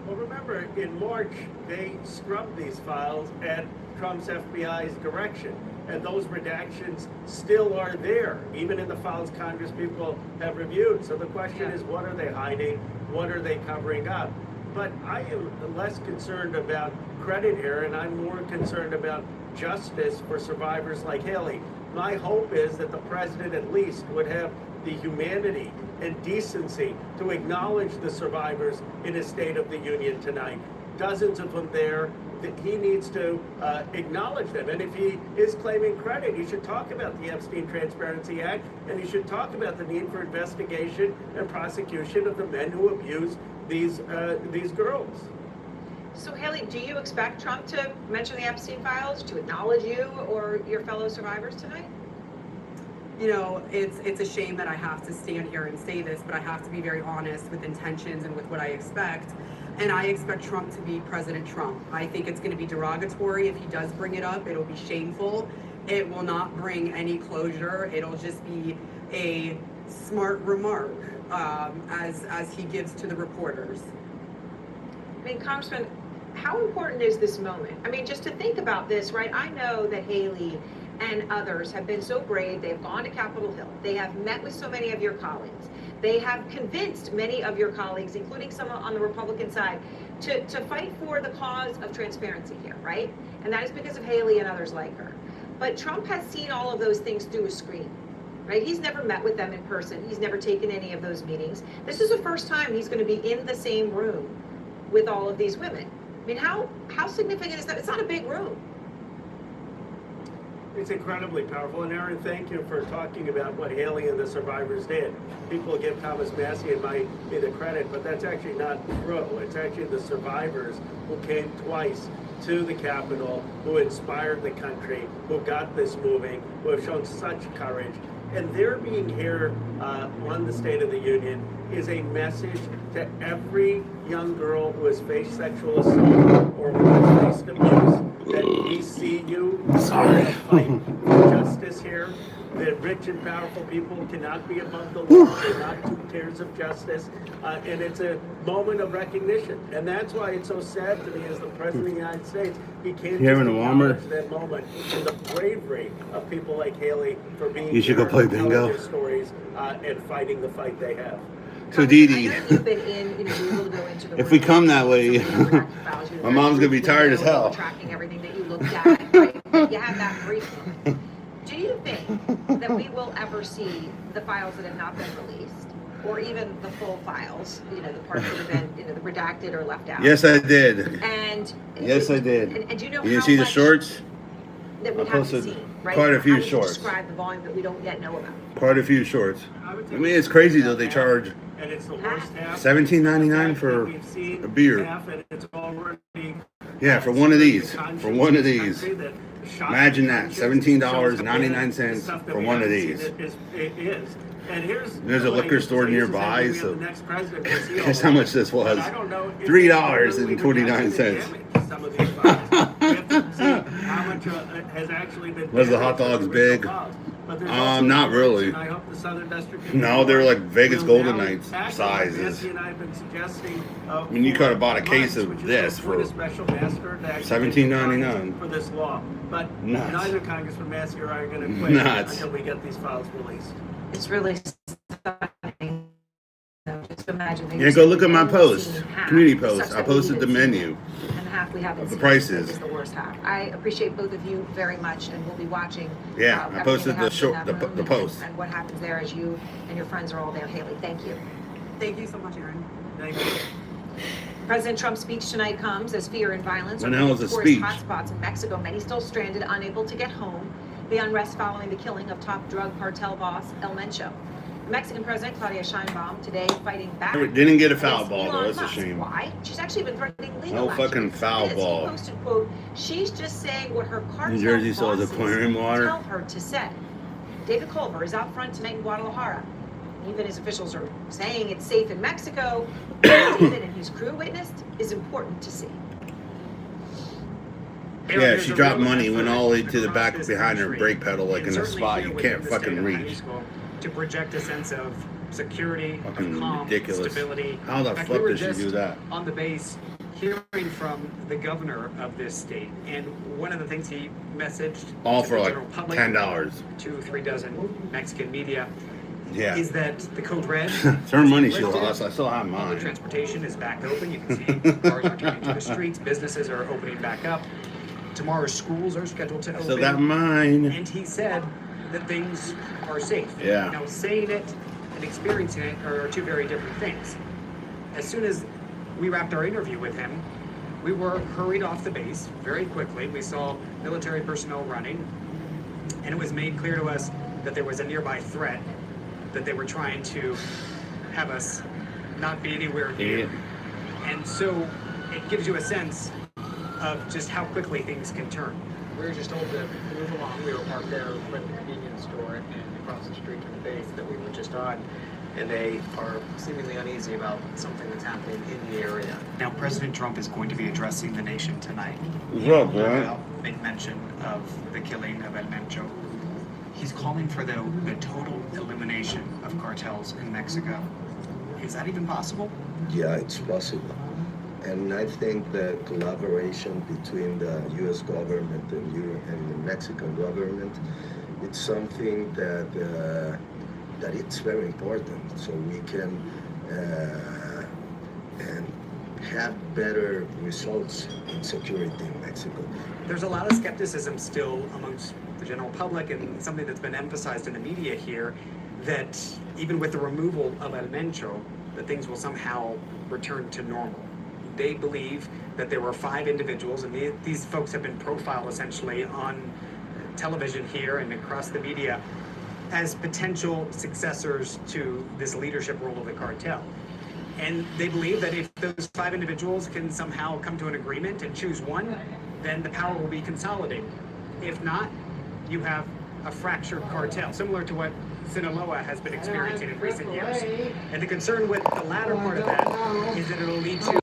Well, remember, in March, they scrubbed these files at Trump's FBI's direction, and those redactions still are there, even in the files Congress people have reviewed. So the question is, what are they hiding? What are they covering up? But I am less concerned about credit here, and I'm more concerned about justice for survivors like Haley. My hope is that the president at least would have the humanity and decency to acknowledge the survivors in a State of the Union tonight. dozens of them there, that he needs to acknowledge them. And if he is claiming credit, he should talk about the Epstein Transparency Act, and he should talk about the need for investigation and prosecution of the men who abuse these girls. So Haley, do you expect Trump to mention the Epstein files, to acknowledge you or your fellow survivors tonight? You know, it's a shame that I have to stand here and say this, but I have to be very honest with intentions and with what I expect. And I expect Trump to be President Trump. I think it's going to be derogatory if he does bring it up. It'll be shameful. It will not bring any closure. It'll just be a smart remark as he gives to the reporters. I mean, Congressman, how important is this moment? I mean, just to think about this, right? I know that Haley and others have been so brave. They've gone to Capitol Hill. They have met with so many of your colleagues. They have convinced many of your colleagues, including some on the Republican side, to fight for the cause of transparency here, right? And that is because of Haley and others like her. But Trump has seen all of those things through a screen, right? He's never met with them in person. He's never taken any of those meetings. This is the first time he's going to be in the same room with all of these women. I mean, how significant is that? It's not a big room. It's incredibly powerful. And Aaron, thank you for talking about what Haley and the survivors did. People give Thomas Massie and me the credit, but that's actually not true. It's actually the survivors who came twice to the Capitol, who inspired the country, who got this moving, who have shown such courage. And their being here on the State of the Union is a message to every young girl who has faced sexual assault or who has faced abuse, that we see you. Sorry. Fight for justice here. The rich and powerful people cannot be above the law. They're not two tiers of justice. And it's a moment of recognition. And that's why it's so sad to me as the President of the United States, he can't You having just a Walmart? acknowledge that moment and the bravery of people like Haley for being You should go here, play telling bingo. their stories and fighting the fight they have. So Dee Dee, You've been in, you know, we will go into the if we come that way, my mom's gonna be tired as hell. tracking everything that you looked at, right? You had that briefing. Do you think that we will ever see the files that have not been released, or even the full files, you know, the parts that have been, you know, redacted or left out? Yes, I did. And Yes, I did. And do you know You how see the much shorts? that we I haven't posted seen, right? quite a few How would you shorts. describe the volume that we don't yet know about? Quite a few shorts. I mean, it's crazy though. They charge And it's the worst half. $17.99 for We've seen a beer. half, and it's already Yeah, for one of these. For one of these. Imagine that, $17.99 for one of these. It is. And There's a liquor store nearby, so guess how much this was? $3.29. Some of these files. We have to see how much has actually been. Was the hot dogs big? But there's also Not really. and I hope the Southern District of No, New they were York like Vegas will Golden now Knights act on what sizes. Nancy and I have been suggesting, I mean, you for could have bought a months, case of which is this to for appoint a special master to actually $17.99. for this law. But Nuts. neither Congressman Massey or I are going to quit Nuts. until we get these files released. It's really stunning. Just imagine. Yeah, go look at my post, community post. I posted the menu And the half we haven't of the seen prices. is the worst half. I appreciate both of you very much, and we'll be watching. Yeah, I everything posted that the happens in short, that the room and- post. And what happens there as you and your friends are all there. Haley, thank you. Thank you so much, Aaron. Thank you. President Trump's speech tonight comes as fear and violence When are the hell is a tourist speech? hotspots in Mexico. Many still stranded, unable to get home. The unrest following the killing of top drug cartel boss El Mencho. Mexican President Claudia Sheinbaum today fighting back. Didn't get a foul against ball though. Elon That's a Musk. shame. Why? She's actually been threatening legal No action. fucking foul He ball. posted, quote, she's just saying what her cartel New Jersey sells bosses aquarium water. tell her to say. David Culver is out front tonight in Guadalajara. Even as officials are saying it's safe in Mexico, what David and his crew witnessed is important to see. Yeah, she dropped money, went all the way to the back behind her brake pedal, like in a spot you can't fucking reach. To project a sense of security, Fucking of calm, ridiculous. stability. How the In fact, fuck we were did she just do that? on the base hearing from the governor of this state, and one of the things he messaged All to for the like general public, $10. 2-3 dozen Mexican media, Yeah. is that the code red. It's her money she lifted. lost. I still have Public mine. transportation is back open. You can see cars are turning to the streets. Businesses are opening back up. Tomorrow, schools are scheduled to open. Still got mine. And he said that things are safe. Yeah. Now, saying it and experiencing it are two very different things. As soon as we wrapped our interview with him, We were hurried off the base very quickly. We saw military personnel running, and it was made clear to us that there was a nearby threat, that they were trying to have us not be anywhere near. And so it gives you a sense of just how quickly things can turn. We were just told to move along. We were parked there by the convenience store and across the street to the base that we were just on. And they are seemingly uneasy about something that's happening in the area. Now, President Trump is going to be addressing the nation tonight. What's He will up, no man? doubt make mention of the killing of El Mencho. He's calling for the total elimination of cartels in Mexico. Is that even possible? Yeah, it's possible. And I think the collaboration between the U.S. government and the Mexican government, it's something that it's very important, so we can and have better results in security in Mexico. There's a lot of skepticism still amongst the general public, and something that's been emphasized in the media here, that even with the removal of El Mencho, that things will somehow return to normal. They believe that there were 5 individuals, and these folks have been profiled essentially on television here and across the media as potential successors to this leadership role of the cartel. And they believe that if those 5 individuals can somehow come to an agreement and choose one, then the power will be consolidated. If not, you have a fractured cartel, similar to what Sinaloa has been experiencing in recent years. And the concern with the latter part of that is that it'll lead to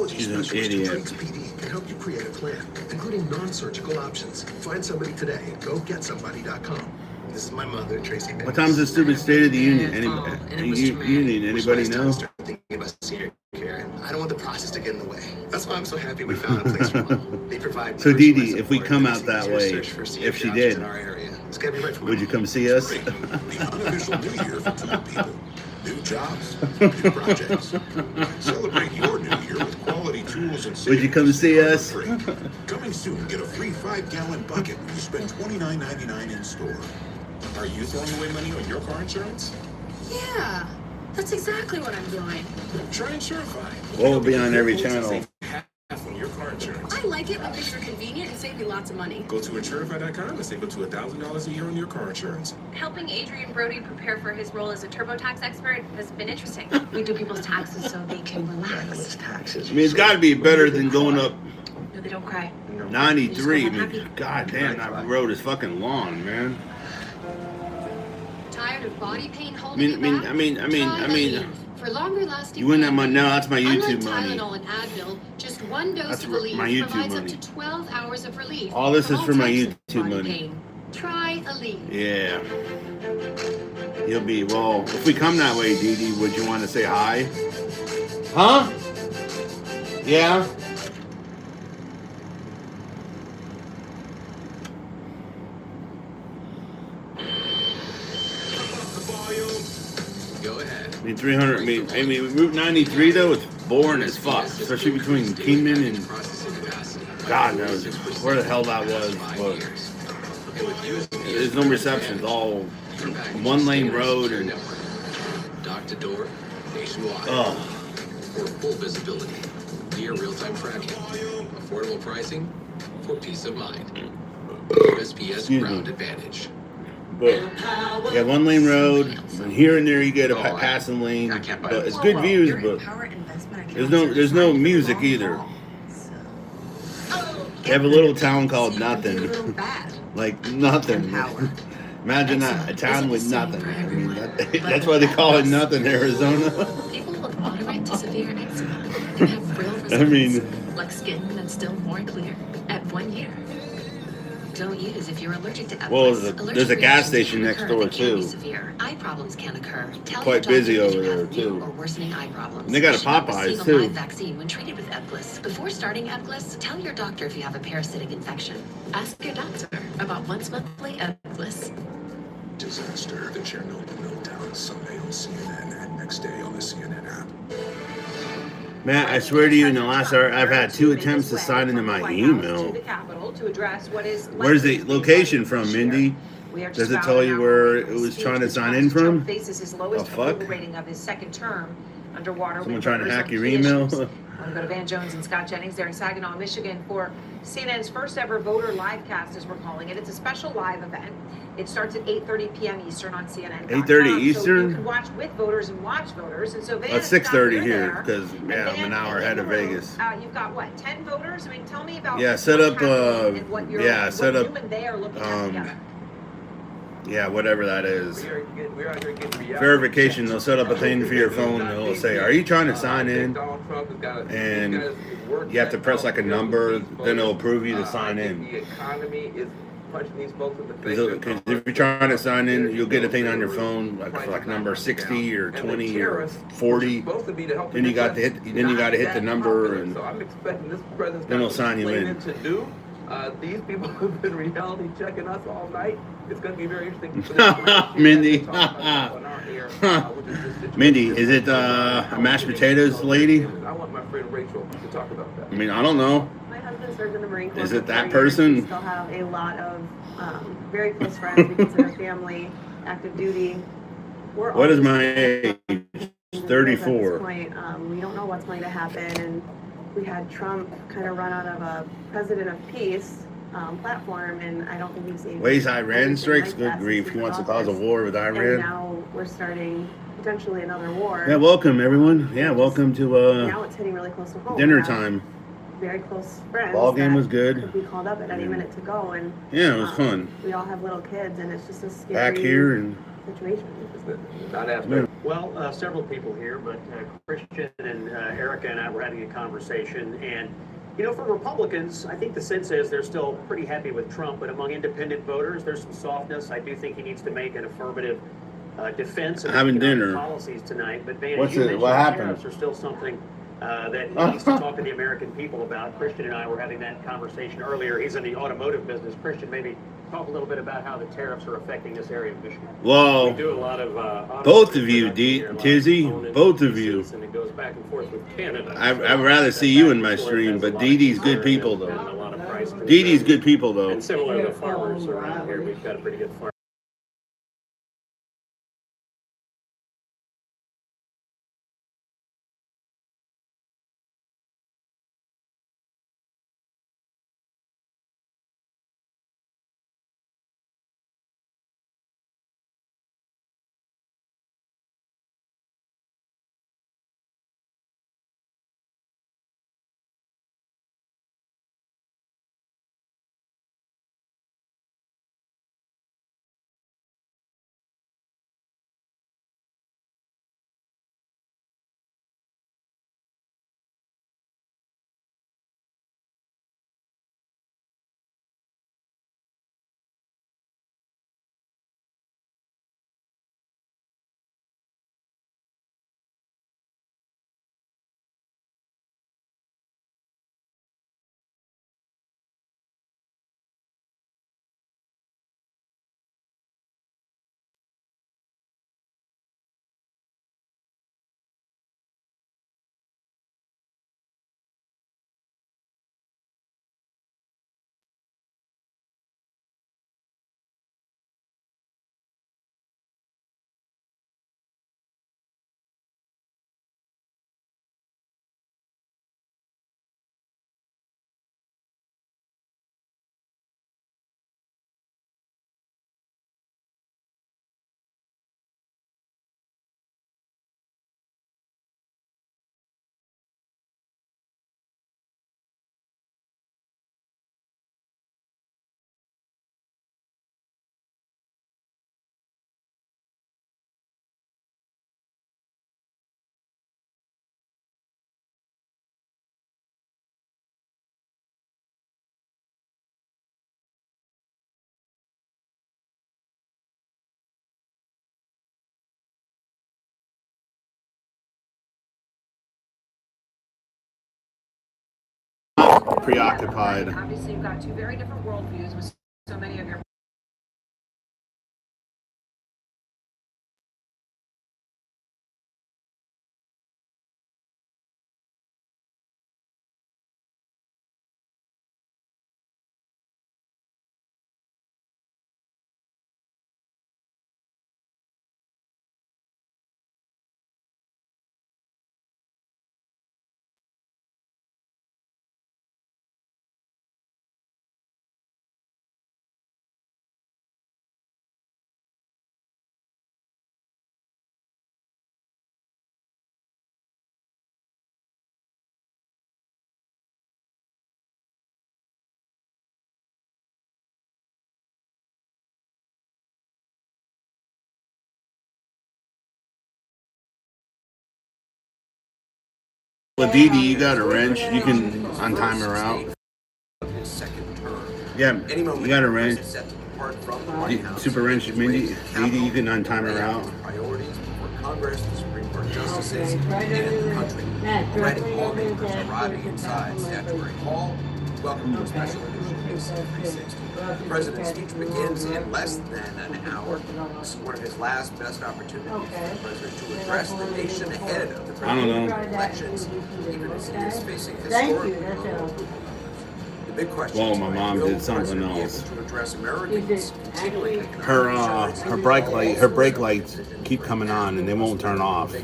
She's an idiot. PD can help you create a plan, including non-surgical options. Find somebody today at GoGetSomebody.com. This is my mother, Tracy. What time's the stupid State of the Union? Anybody know? Thinking about senior care, and I don't want the process to get in the way. That's why I'm so happy we found a place for mom. They provide. So Dee Dee, if we come out that way, if she did, it's gotta be right for would you come see us? the unofficial new year for 2 people. New jobs, new projects. Celebrate your new year with quality tools and Would you come see us? Coming soon, get a free 5-gallon bucket when you spend $29.99 in store. Are you throwing away money on your car insurance? Yeah, that's exactly what I'm doing. Try and certify. What will be on every channel? Half on your car insurance. I like it when things are convenient and save me lots of money. Go to Insurify.com and save up to $1,000 a year on your car insurance. Helping Adrian Brody prepare for his role as a TurboTax expert has been interesting. We do people's taxes so they can relax. I mean, it's got to be better than going up They don't cry. 93. I mean, God damn, that road is fucking long, man. Tired of body pain holding you back? I mean, Try Aleve. For longer lasting you win that pain money. relief. No, that's my YouTube Unlike money. Tylenol and Advil, just one dose That's of Aleve my YouTube provides money. up to 12 hours of relief. All this from is all for my types of YouTube body money. pain. Try Aleve. Yeah. You'll be, well, if we come that way, Dee Dee, would you want to say hi? Huh? Yeah? Go ahead. I mean, 300, I mean, Route 93, though, it's boring as fuck, especially between Kingman and God knows where the hell that was. But there's no receptions, all one lane road and Dock to door, nationwide. oh, For full visibility, near real-time tracking, affordable pricing, for peace of mind. USPS Ground Advantage. but yeah, one lane road, and here and there you get a passing lane, but it's good views, but there's no music either. They have a little town called Nothing, like nothing. Imagine that, a town with nothing. I mean, that's why they call it Nothing, Arizona. People with moderate to severe eczema can have real results. I mean, like skin that's still more clear at 1 year. Don't use if you're allergic to well, Ebglyss. there's a gas station Allergic next reactions door can occur that can be too. severe. Eye problems can occur. Tell Quite your busy doctor that over you there have new too. or worsening eye problems. And they got a You should not Popeyes receive a too. live vaccine when treated with Ebglyss. Before starting Ebglyss, tell your doctor if you have a parasitic infection. Ask your doctor about once monthly Ebglyss. Disaster. The Chernobyl meltdown Sunday on CNN and next day on the CNN app. Matt, I swear to you, in the last hour, I've had 2 attempts to sign into my email. Where's the location from, Mindy? Does it tell you where it was trying to sign in from? Faces his The lowest fuck? approval rating of his second term underwater. Someone with trying to voters hack on your key email? issues. I want to go to Van Jones and Scott Jennings there in Saginaw, Michigan for CNN's first ever voter live cast, as we're calling it. It's a special live event. It starts at 8:30 p.m. Eastern on CNN. 8:30 Eastern? So you can watch with voters and watch voters. And so Van, It's Scott, 6:30 you're here there. because yeah, I'm an hour ahead of Vegas. You've got what, 10 voters? I mean, tell me about Yeah, set what's up. happening and what you're, Yeah, what set up. you and they are looking at together. Yeah, whatever that is. Verification. They'll set up a thing for your phone. And they'll say, "Are you trying to sign in?" And you have to press like a number. Then it'll approve you to sign in. Because if you're trying to sign in, you'll get a thing on your phone like for like number 60 or 20 or 40. Then you got to hit. Then you got to hit the number, and then it'll sign you in. These people have been reality checking us all night. It's going to be very interesting. Mindy. Mindy, is it a mashed potatoes lady? I want my friend Rachel to talk about that. I mean, I don't know. My husband served in the Marine Corps. Is it for that 4 years. person? We still have a lot of very close friends. We consider family, active duty. We're What is always my age? at this 34. point, we don't know what's going to happen, and we had Trump kind of run out of a president of peace platform, and I don't think he's even Ways Iran anything strikes. like Good that grief. since He he wants to took cause a office. war with And Iran. now we're starting potentially another war. Yeah, welcome everyone. Yeah, welcome to Now it's hitting really close to home. dinner We have time. Very close friends. Ball game that was good. Could be called up at any Yeah. minute to go, and Yeah, it was fun. We all have little kids, and it's just a scary Back here and situation. Not Yeah. Well, several people here, but Christian and Erica and I were having a conversation, and you know, for Republicans, I think the sense is they're still pretty happy with Trump, but among independent voters, there's some softness. I do think he needs to make an affirmative defense of Having economic dinner. policies tonight. But Van, What's you it? mentioned What happened? tariffs are still something that he needs to talk to the American people about. Christian and I were having that conversation earlier. He's in the automotive business. Christian, maybe talk a little bit about how the tariffs are affecting this area of Michigan. Well, We do a lot of both of you, Tizzy, both of you. and it goes back and forth with Canada. I'd rather see you in my stream, but Dee Dee's good people though. Dee Dee's good people though. And similar to farmers around here, we've got a pretty good farm. not preoccupied. Obviously, you've got two very different worldviews with so many of your. With Dee Dee, you got a wrench. You can untime her out. His second term. Yeah, Any moment you got a the wrench. president is set to depart from the White House. Super wrench, Mindy. Dee Dee, you can untime her out. Priorities before Congress, the Supreme Court justices, and the country. Already lawmakers arriving inside Statutory Hall. Welcome to a special edition of AC 360. The president's speech begins in less than an hour. This is one of his last best opportunities for the president to address the nation ahead of the presidential elections, even as he is facing historic blows. The big question Whoa, is my will mom the did something president be else. able to address Americans continuing economic Her brake lights keep coming on and they won't turn off.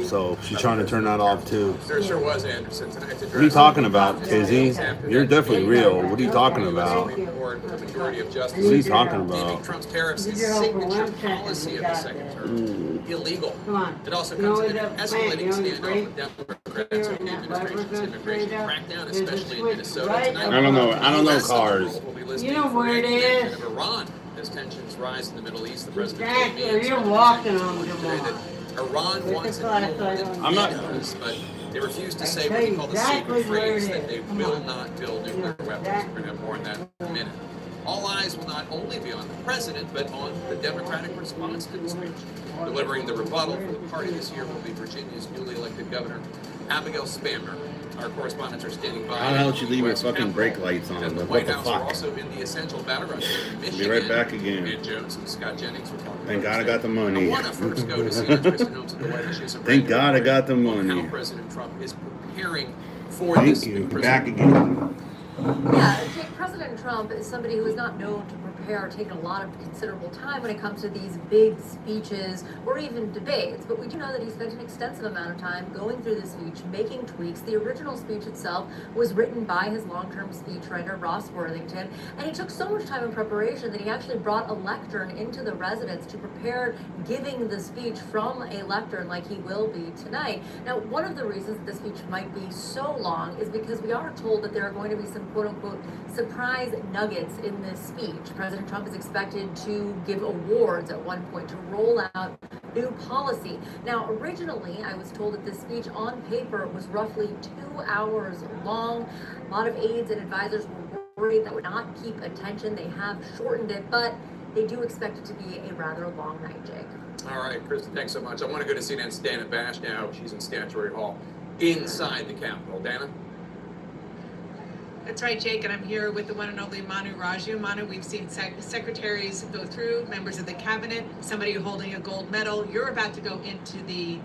So she's trying to turn that off too. There sure was, Anderson. Tonight's What are you talking about, Izzy? You're definitely real. What are you talking about? Board with a majority of justices. What are you talking about? Trump's tariffs is signature policy of the second term. Illegal. It also comes in an escalating standoff with Democrats over the administration's immigration crackdown, especially in Minnesota. Tonight, I don't know cars. we'll be listening for the expansion of Iran as tensions rise in the Middle East. The president told me in You're walking on today tomorrow. that Iran wants I'm not. but they refuse to say what they call the sacred phrase that they will not build nuclear weapons. We're going to have more on that in a minute. All eyes will not only be on the president, but on the Democratic response to the speech. Delivering the rebuttal for the party this year will be Virginia's newly elected governor, Abigail Spanberger. Our correspondents are standing by. How the hell did you leave your fucking brake lights on? And the What White the House are fuck? also in the essential battleground in Michigan. Be right back again. Ed Jones and Scott Jennings will talk about Thank God I this. got the money. I want to first go to CNN Kristen Holmes at the White House. She has a Thank God I got the on money. how President Trump is preparing for this. Thank you. Back again. Yeah, President Trump is somebody who is not known to prepare, taking a lot of considerable time when it comes to these big speeches or even debates. But we do know that he spent an extensive amount of time going through the speech, making tweaks. The original speech itself was written by his long-term speechwriter, Ross Worthington, and he took so much time in preparation that he actually brought a lectern into the residence to prepare giving the speech from a lectern like he will be tonight. Now, one of the reasons that the speech might be so long is because we are told that there are going to be some quote-unquote surprise nuggets in this speech. President Trump is expected to give awards at one point to roll out new policy. Now, originally, I was told that this speech on paper was roughly 2 hours long. A lot of aides and advisors were worried that would not keep attention. They have shortened it, but they do expect it to be a rather long night, Jake. All right, Kristen, thanks so much. I want to go to CNN's Dana Bash now. She's in Statutory Hall inside the Capitol. Dana? That's right, Jake, and I'm here with the one and only Manu Raju. Manu, we've seen secretaries go through, members of the cabinet, somebody holding a gold medal. You're about to go into the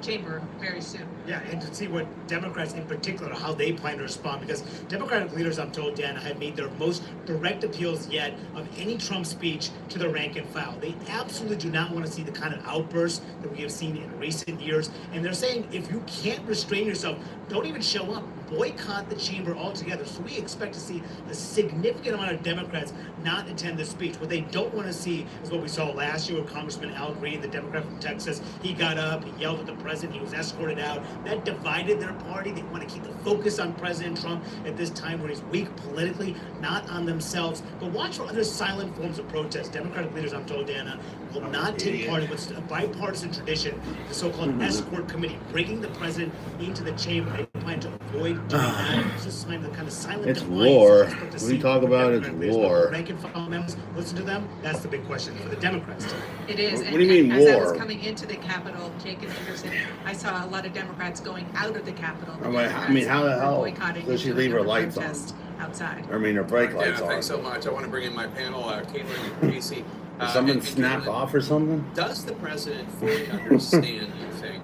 chamber very soon. Yeah, and to see what Democrats in particular, how they plan to respond, because Democratic leaders, I'm told, Dan, have made their most direct appeals yet of any Trump speech to the rank and file. They absolutely do not want to see the kind of outbursts that we have seen in recent years, and they're saying if you can't restrain yourself, don't even show up. Boycott the chamber altogether. So we expect to see a significant amount of Democrats not attend this speech. What they don't want to see is what we saw last year with Congressman Al Green, the Democrat from Texas. He got up, he yelled at the president, he was escorted out. That divided their party. They want to keep the focus on President Trump at this time where he's weak politically, not on themselves. But watch for other silent forms of protest. Democratic leaders, I'm told, Dana, will not take part in what's a bipartisan tradition, the so-called escort committee, bringing the president into the chamber. They plan to avoid doing that. It's just kind of silent. It's war. What do you talk about? It's war. Rank and file members, listen to them. That's the big question for the Democrats. It is. What do you mean as war? I was coming into the Capitol, Jake and Anderson, I saw a lot of Democrats Democrats going out of the Capitol. I mean, how the hell boycotting does she into a leave her Democrat lights on? protest outside. I mean, her brake Yeah, lights on. thanks so much. I want to bring in my panel, Caitlin and Casey. Did someone and snap Caitlin, off or something? Does the president fully understand, you think,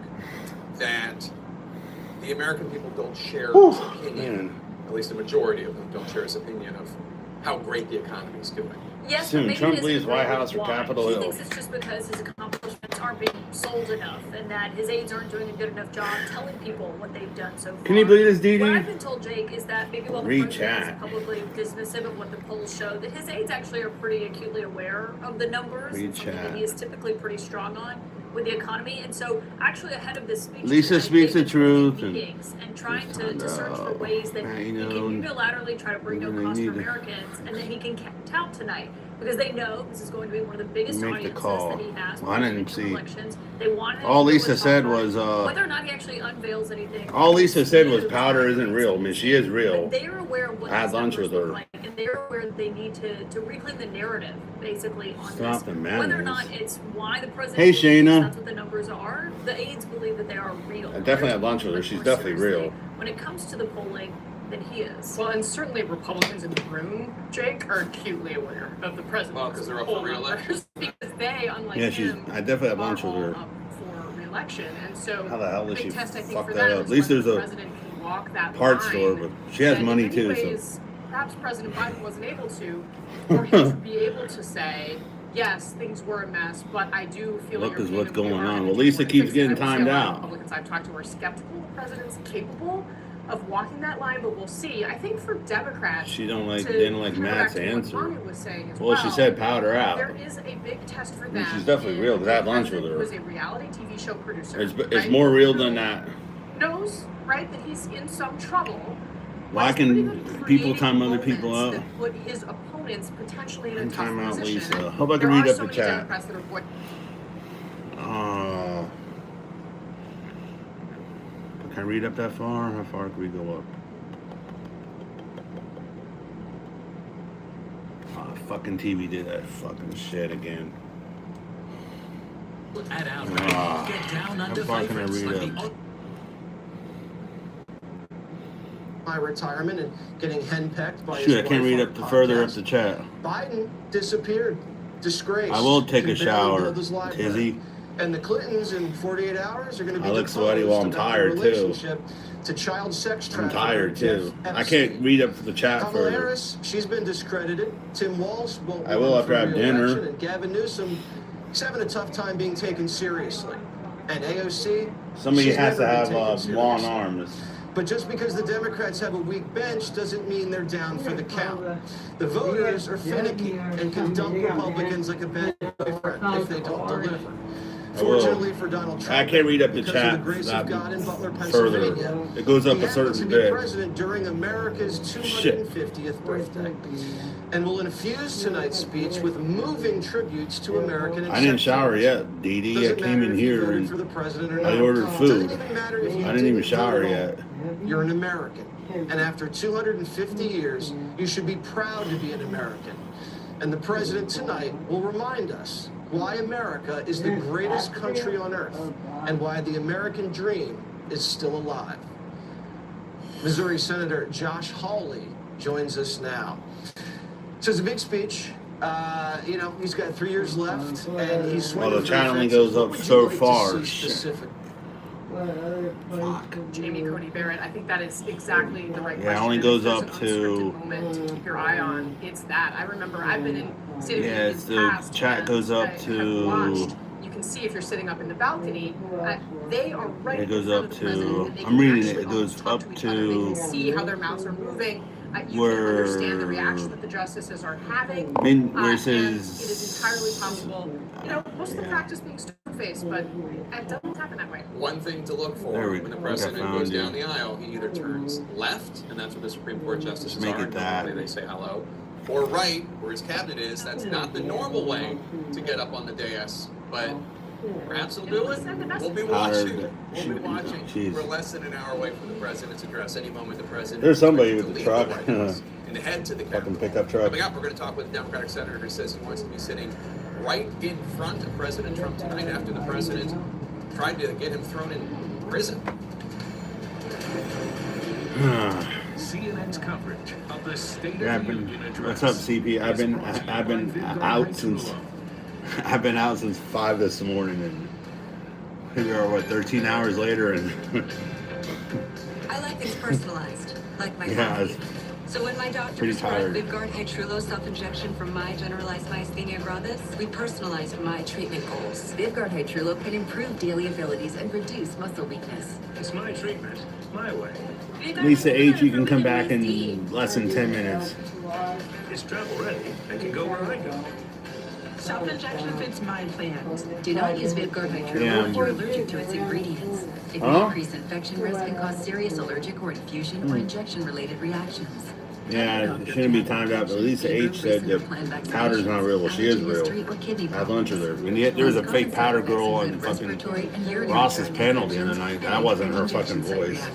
that the American people don't share his opinion, at least the majority of them don't share his opinion of how great the economy is doing? Yes, Soon, but maybe Trump it leaves isn't White really House for why. Capitol He Hill. thinks it's just because his accomplishments aren't being sold enough and that his aides aren't doing a good enough job telling people what they've done so far. Can you believe this, Dee Dee? What I've been told, Jake, is that maybe while the Read president chat. is publicly dismissive of what the polls show, that his aides actually are pretty acutely aware of the numbers. Read and something chat. that he is typically pretty strong on with the economy. And so actually ahead of this speech, Lisa tonight, speaks they've the been holding truth and meetings and trying to search for ways that he can unilaterally try to bring no they cost for need to- Americans and that he can tout tonight. Because they know this is going to be one of the biggest Make the audiences call. that he has. Well, I didn't midterm see. Elections. They wanted All to Lisa know said what's was, on whether or not he actually unveils anything. all Lisa said was powder isn't real. I mean, she is real. But they're aware of what I had these lunch numbers with look her. like, and they're aware that they need to reclaim the narrative, basically, on Stop the this. Whether or madness. not it's why the president Hey, believes Shayna. that's what the numbers are, the aides believe that they are real. I definitely had lunch with her. She's definitely real. When it comes to the polling, then he is. Well, and certainly Republicans in the room, Jake, are acutely aware of the president's Well, because they're up for poll re-election. numbers, because they, unlike Yeah, him, I definitely had are lunch with all her. up for re-election. And so How the hell the did big she test, I think, fuck for that them up? At is least whether there's the a president can walk that parts line store, but she has that money in many too. So ways, perhaps President Biden wasn't able to, or he should be able to say, yes, things were a mess, but I do feel look your is pain what's and we going are on. gonna Well, do Lisa more to keeps fix it. getting I will say timed a lot of out. Republicans I've talked to are skeptical the president's capable of walking that line, but we'll see. I think for Democrats, She don't like- to didn't like go Matt's back to what answer. Manu was saying as Well, she said powder out. There is a big test for I them. mean, she's definitely real, 'cause I had lunch with her. Who is a reality TV show producer. it's right? more real than that. Knows, right, that he's in some trouble. Why can people time other people out? That put his opponents potentially in a And tough time out position. Lisa. Hope I can There read are up so the many chat. Democrats that are Can I read up that far? How far can we go up? Oh, fucking TV did that fucking shit again. At outright, get down how under far can I favorites read like up? My retirement and getting henpecked by Shoot, I his can't wife read on up a further up podcast. the chat. Biden disappeared, disgraced. I will take can a barely shower, build his library. Tizzy. And the Clintons in 48 hours are going to be I look deposed sweaty while I'm about tired, their too. relationship to child sex I'm trafficker tired too. Jeff I Epstein. can't read up the chat Kamala further. Harris, she's been discredited. Tim Walz won't I will run after for I have dinner. re-election, and Gavin Newsom, he's having a tough time being taken seriously. And AOC, Somebody she's has to never been have taken long seriously. arms. But just because the Democrats have a weak bench doesn't mean they're down for the count. The voters are finicky and can dump Republicans like a bad boyfriend if they don't deliver. Fortunately for Donald Trump, I can't read up the because chat of the grace of God in Butler, further. Pennsylvania, It goes up he a happens to certain be bit. president during America's 250th birthday, and will infuse tonight's speech with moving tributes to American. I didn't shower yet, Dee Dee. I Doesn't came matter in if you here voted and for the president or I not. ordered food. Doesn't even matter if you I didn't even vote shower at all. yet. You're an American, and after 250 years, you should be proud to be an American. And the president tonight will remind us why America is the greatest country on earth and why the American dream is still alive. Missouri Senator Josh Hawley joins us now. So it's a big speech. He's got 3 years left, and he's Well, swinging the for chat only fences. goes What up would you so like to far. see Shit. specifically? Jamie Coney Barrett, I think that is exactly the right question. Yeah, it only And goes if there's up an to. moment to keep your eye on, it's that. I remember I've been in State of the Yeah, Union it's in the the past, chat and goes up I have to. watched. You can see if you're sitting up in the balcony, they are right It goes in front up of the president, to. and they I'm can reading actually it. It goes talk up to each other. They can to. see how their mouths are moving. You can understand the reaction that the justices are having. Where it and it says. is entirely possible. Most of the practice being stone-faced, but it doesn't happen that way. One thing to look for There we when the go. president I found goes you. down the aisle, he either turns left, and that's where the Supreme Court justices Make are, it and that. normally they say hello, or right, where his cabinet is. That's not the normal way to get up on the dais, but perhaps he'll do it. We'll be watching. We'll be watching. Jeez. We're less than an hour away from the president's address. Any moment the president There's somebody is with ready the to leave truck. the White House and head to the Fucking Capitol. pickup truck. Coming up, we're going to talk with a Democratic senator who says he wants to be sitting right in front of President Trump tonight after the president tried to get him thrown in prison. CNN's coverage of the State Yeah, of the Union address. what's up, CP? I've been out since 5 this morning, and here we are, what, 13 hours later, and I like things personalized, like my yeah, coffee. So when my doctor pretty prescribed tired. Vyvgart Hytrulo self-injection for my generalized myasthenia gravis, we personalized my treatment goals. Vyvgart Hytrulo can improve daily abilities and reduce muscle weakness. It's my treatment, my way. Lisa H, you can come back in less than 10 minutes. It's travel ready and can go where I go. Self-injection fits my plans. Do not use Vyvgart Hytrulo Yeah. if you're allergic to its ingredients. It may Huh? increase infection risk and cause serious allergic or infusion or injection-related reactions. Yeah, it shouldn't be timed out, but Lisa H said that powder's not real. Well, she is real. I had lunch with her. And yet there was a fake powder girl on fucking Ross's panel the other night. That wasn't her fucking voice.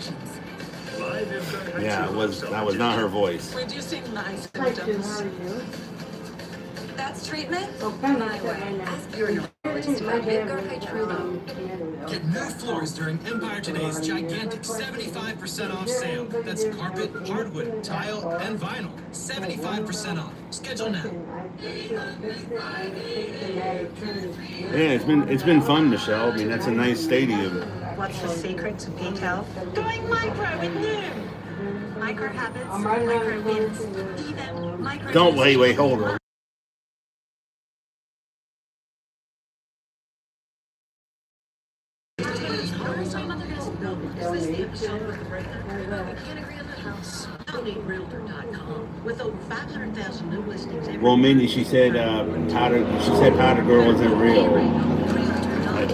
Yeah, that was not her voice. Reducing my symptoms. That's treatment? My way. Ask your neurologist about Vyvgart Hytrulo. Get new floors during Empire Today's gigantic 75% off sale. That's carpet, hardwood, tile, and vinyl. 75% off. Schedule now. Yeah, it's been fun, Michelle. I mean, that's a nice stadium. What's the secret to peak health? Going micro with Noom. Micro habits, micro wins, even micro. Don't wait, hold on. With over 500,000 new listings every Well, Mindy, she said powder girl wasn't real.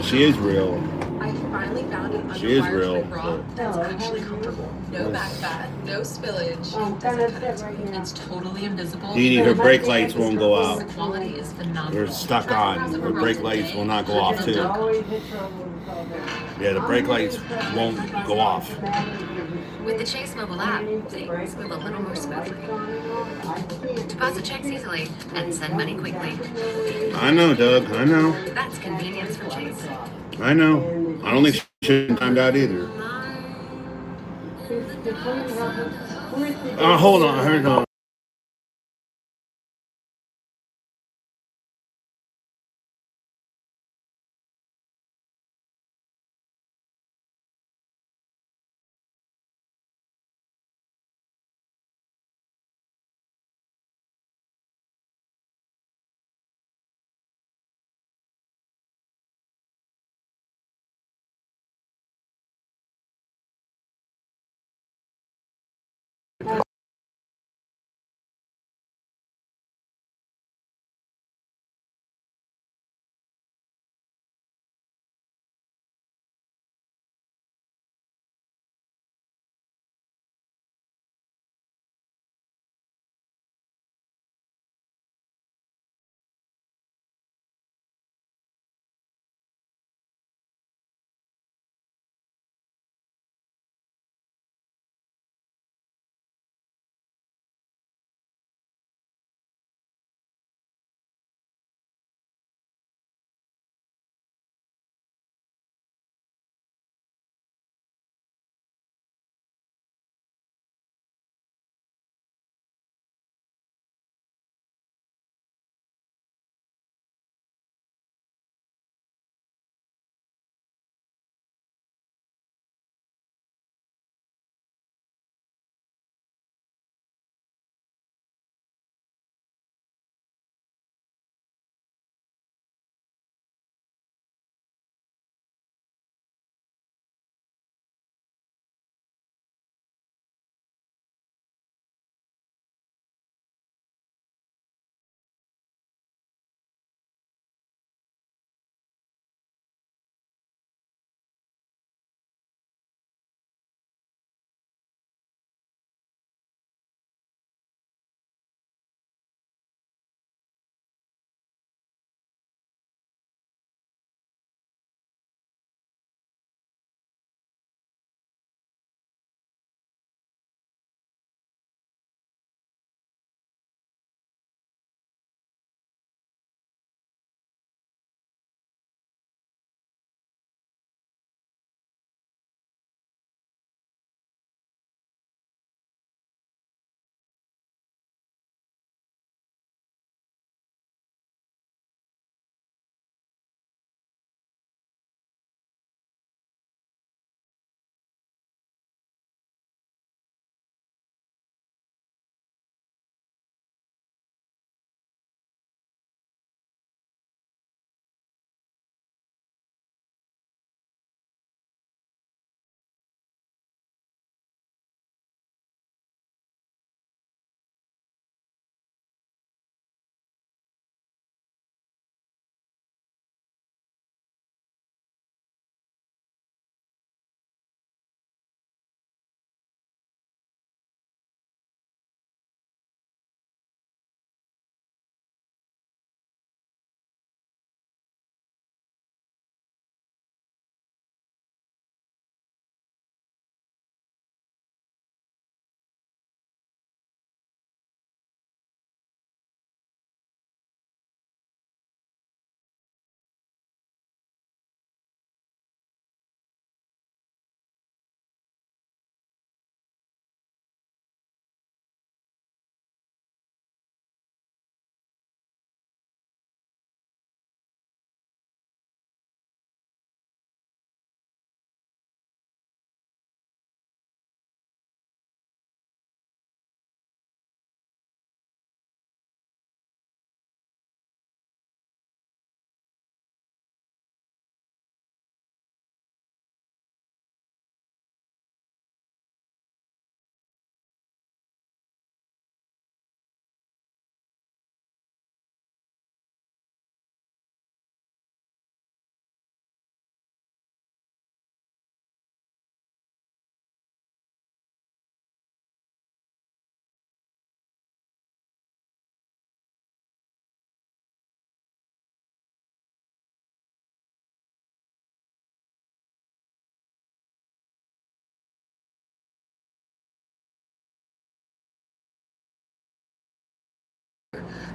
She is real. I finally found an She is underwire real. type bra that's actually comfortable. No back fat, no spillage. Doesn't cut it. It's totally invisible. Dee Dee, her brake lights won't go out. The quality is phenomenal. They're stuck on. Her brake lights will not go off too. Yeah, the brake lights won't go off. With the Chase mobile app, things move a little more smoothly. Deposit checks easily and send money quickly. I know, Doug. I know. That's convenience from Chase. I know. I don't think she should have timed out either. Hold on.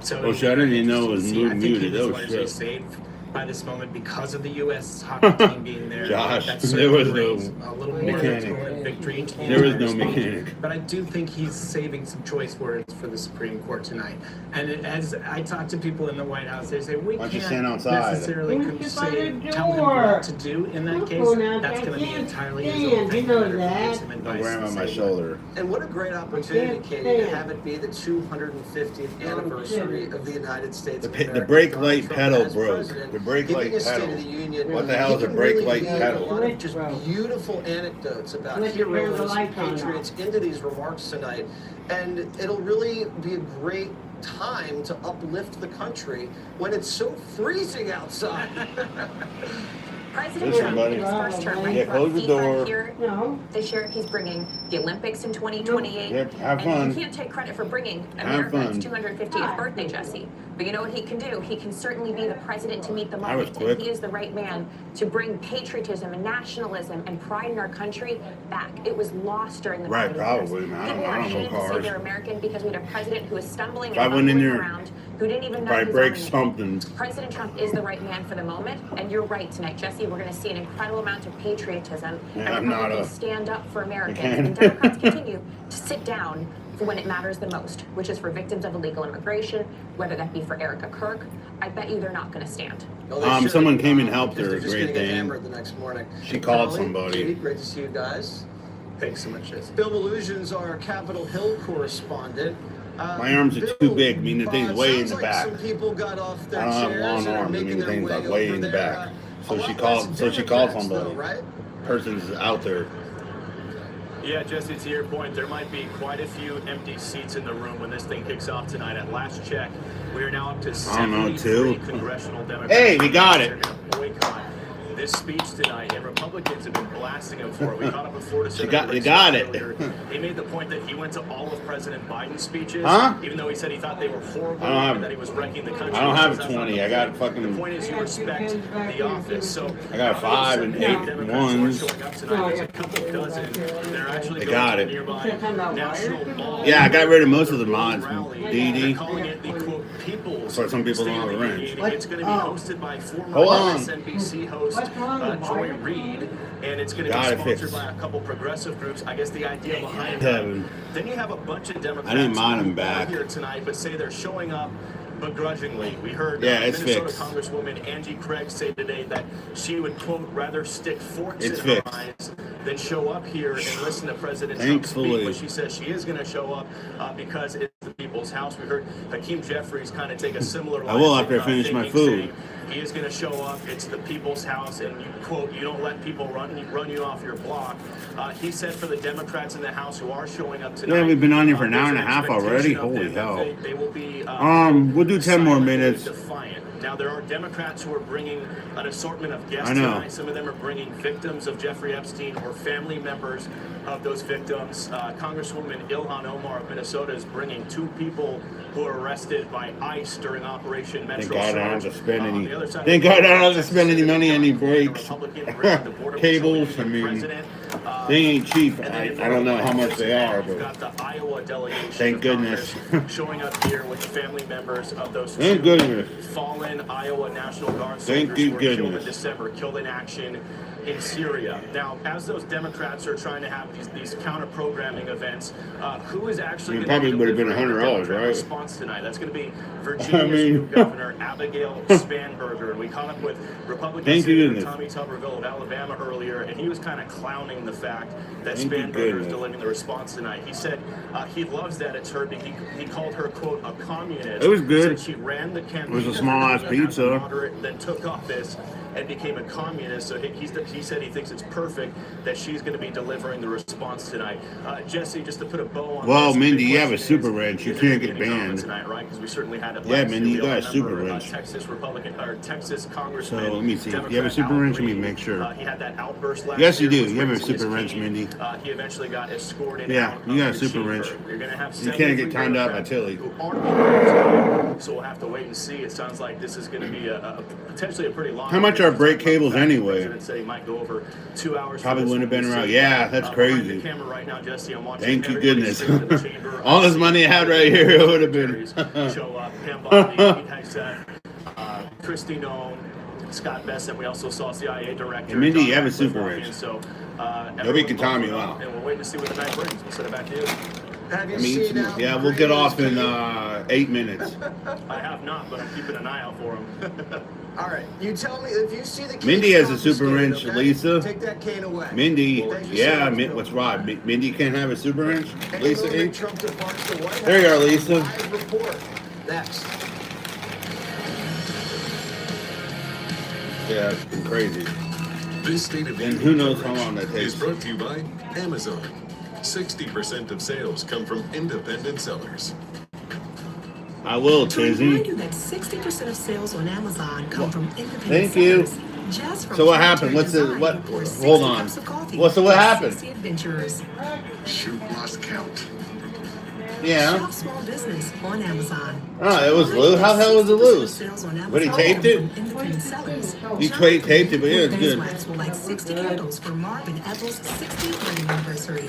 So Oh shit! I didn't even know it was I think he muted. was Oh largely shit! saved by this moment because of the U.S. hockey team being there. Josh, That there was certainly no brings a little more mechanic. total victory to the There was entire no speech. mechanic. But I do think he's saving some choice words for the Supreme Court tonight. And as I talk to people in the White House, they say we Why don't you can't stand outside? necessarily tell him what to do in that case. That's going to be entirely his own thing. No matter who gives him My advice grandma to on my say shoulder. And what a great opportunity, Katie, to have it be the 250th anniversary of the United States of America. The brake light Trump pedal as broke. president, The brake giving light a State pedal. of the Union. What the hell is He a can brake really light weave pedal? A lot of just beautiful anecdotes about Let's turn the heroes lights and on patriots into these remarks tonight. And it'll really be a great time to uplift the country when it's so freezing outside. President Listen, Trump, buddy. in his first term, right, Yeah, brought close the FIFA door. here this year. He's bringing the Olympics in 2028. Yep, have and fun. he can't take credit for bringing Have America's fun. 250th birthday, Jesse. But you know what he can do? He can certainly be the president to meet the That was moment. quick. And he is the right man to bring patriotism and nationalism and pride in our country back. It was lost during the Right, 90s. probably, man. People I are don't know ashamed to say cars. they're American because we had a president who was stumbling If I and went in bumbling there, around, who didn't even know if I his break own name. something. President Trump is the right man for the moment, and you're right tonight, Jesse. We're going to see an incredible amount of patriotism, Yeah, and I'm not Republicans a stand up for Americans, mechanic. and Democrats continue to sit down for when it matters the most, which is for victims of illegal immigration, whether that be for Erica Kirk. I bet you they're not going to stand. No, they shouldn't, Someone came and helped because her, they're just Great gonna get Dane. hammered the next morning. She called Holly, somebody. Katie, great to see you guys. Thanks so much, Jesse. Bill Belusion's our Capitol Hill correspondent. My arms are too big, meaning the thing's way in sounds the like back. some people got off their I don't have chairs long and are arms, making meaning their things way like way over in the there. back. A So lot she less called. So she called Democrats, somebody. though, right? Person's out there. Yeah, Jesse, to your point, there might be quite a few empty seats in the room when this thing kicks off tonight. At last check, we are now up to I don't know, 73 two. congressional Democrats. Hey, we got it. They're going to boycott this speech tonight, and Republicans have been blasting him for it. We caught up with Florida Senator You got it. earlier. He made the point that he went to all of President Biden's speeches, Huh? even though he said he thought they were horrible I don't have- and that he was wrecking the country. I don't have He says that's not 20. the I got point. fucking- The point is you respect the office. So I got 5 and 8 Democrats ones. are showing up tonight. There's a couple dozen that are actually They going got to it. the nearby National Mall. Yeah, I got rid of most of the mods. They're DD. calling it the quote People's So some people State don't of have the a wrench. Union. It's going to be hosted by former Hold on. MSNBC host Joy Reid, and it's going to Got be it sponsored fixed. by a couple progressive groups. I guess the idea behind Kevin. that. Then you have a bunch of Democrats I didn't mind him who are back. here tonight, but say they're showing up begrudgingly. We heard Yeah, it's Minnesota fixed. Congresswoman Angie Craig say today that she would, quote, rather stick forks It's in her fixed. eyes than show up here and listen to President Trump Thankfully. speak. But she says she is going to show up because it's the people's house. We heard Hakeem Jeffries kind of take a similar line. I will after I finish my thinking, food. saying he is going to show up. It's the people's house, and you quote, you don't let people run you off your block. He said for the Democrats in the House who are showing up tonight. Yeah, we've been on here for an hour there's and a half already. expectation of Holy them that hell. They will be. We'll do 10 more minutes. Defiant. Now there are Democrats who are bringing an assortment of guests I know. tonight. Some of them are bringing victims of Jeffrey Epstein or family members of those victims. Congresswoman Ilhan Omar of Minnesota is bringing 2 people who were arrested by ICE during Operation Metro Thank God I don't have Surge. to spend On any. the other side of Thank the God I border, don't have to spend any money on any breaks. Cables. I mean, president. they ain't cheap. And then I in don't know how much they are, You've but got the Iowa delegation. thank of goodness. Congress showing up here with the family members of those Thank 2 goodness. fallen Iowa National Guard Thank soldiers you who were killed in goodness. December, killed in action in Syria. Now, as those Democrats are trying to have these counter-programming events, who is actually It going to probably would have been deliver the $100, Democrat right? response tonight? That's going to be Virginia's new Governor Abigail Spanberger. And we caught up with Republican Thank you Senator goodness. Tommy Tuberville of Alabama earlier, and he was kind of clowning the fact that Thank you Spanberger is goodness. delivering the response tonight. He said he loves that it's her. He called her, quote, a communist. It was good. Said she ran the campaign. It was a small-ass as pizza. moderate, then took office and became a communist. So he said he thinks it's perfect that she's going to be delivering the response tonight. Jesse, just to put a bow on Well, this, the Mindy, big you have a question super is, wrench. You is there can't gonna get be any comment banned. tonight, right? Because we certainly had it Yeah, last Mindy, year. you We all got a super remember, wrench. Texas Republican or Texas So Congressman. let me see. You have a Democrat super Al wrench? Let me Green. make sure. He had that outburst last Yes, you year, do. which You have a went to his super wrench, cane. Mindy. He eventually got escorted Yeah, out you of got a the super chamber. wrench. You're going to have You can't get 73 timed up by Democrats Tilly. who aren't here tonight. So we'll have to wait and see. It sounds like this is going to be a potentially a pretty long. How much our break cables anyway. The president said he might go over 2 hours. Probably wouldn't have been around. Yeah, that's crazy. Camera right now, Jesse. I'm watching. Thank you, everybody goodness. straight to the chamber. All this money I had right here, it would have been. Show up. Pam Bondi, Pete Hegseth, Christy Nome, Scott Bessent. We also saw CIA Director. And Mindy, John you have a Ratcliffe super walk rich. in. So, Nobody can time you out. And we're waiting to see what the night brings. We'll send it back to you. Have you I mean, seen Al yeah, we'll get off in 8 minutes. I have not, but I'm keeping an eye out for him. All right, you tell me if you see the cane Mindy has a super confiscated, wrench, okay? Lisa. Take that cane away. Mindy, Thank you yeah, so much, what's right? Mindy can't have a super wrench? Any Lisa, movement eh? Trump departs the White There you are, House, Lisa. live report. Next. Yeah, it's been crazy. This State of the And who Union knows how coverage long that is takes. brought to you by Amazon. 60% of sales come from independent sellers. I will, To remind Tizzy. you that 60% of sales on Amazon come from independent Thank you. sellers. Just from So what happened? What's the Design, what? or 60 Hold on. cups of coffee What? So what for happened? 60 adventurers. Shoot lost count. Yeah. Shop small business on Amazon. Oh, it was loose. How the hell was it loose? Sales on But he Amazon taped it? come from independent sellers. He taped it, but yeah, it's good. Beeswax will like 60 candles for Marv and Ethel's 60th wedding anniversary.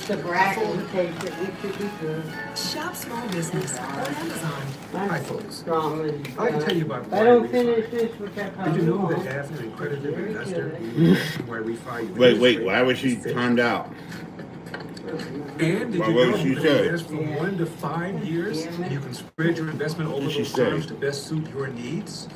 The bracket takes it, we should be good. Shop small business on Amazon. Hi, folks. Strong as, I can tell you about if I don't finish this, which I Did probably you know won't. that as an accredited investor, why we file you? Wait, why was she timed out? And did Why, you what know did she you say? can invest from 1 to 5 years? You can spread your investment over What did she those say? terms to best suit your needs.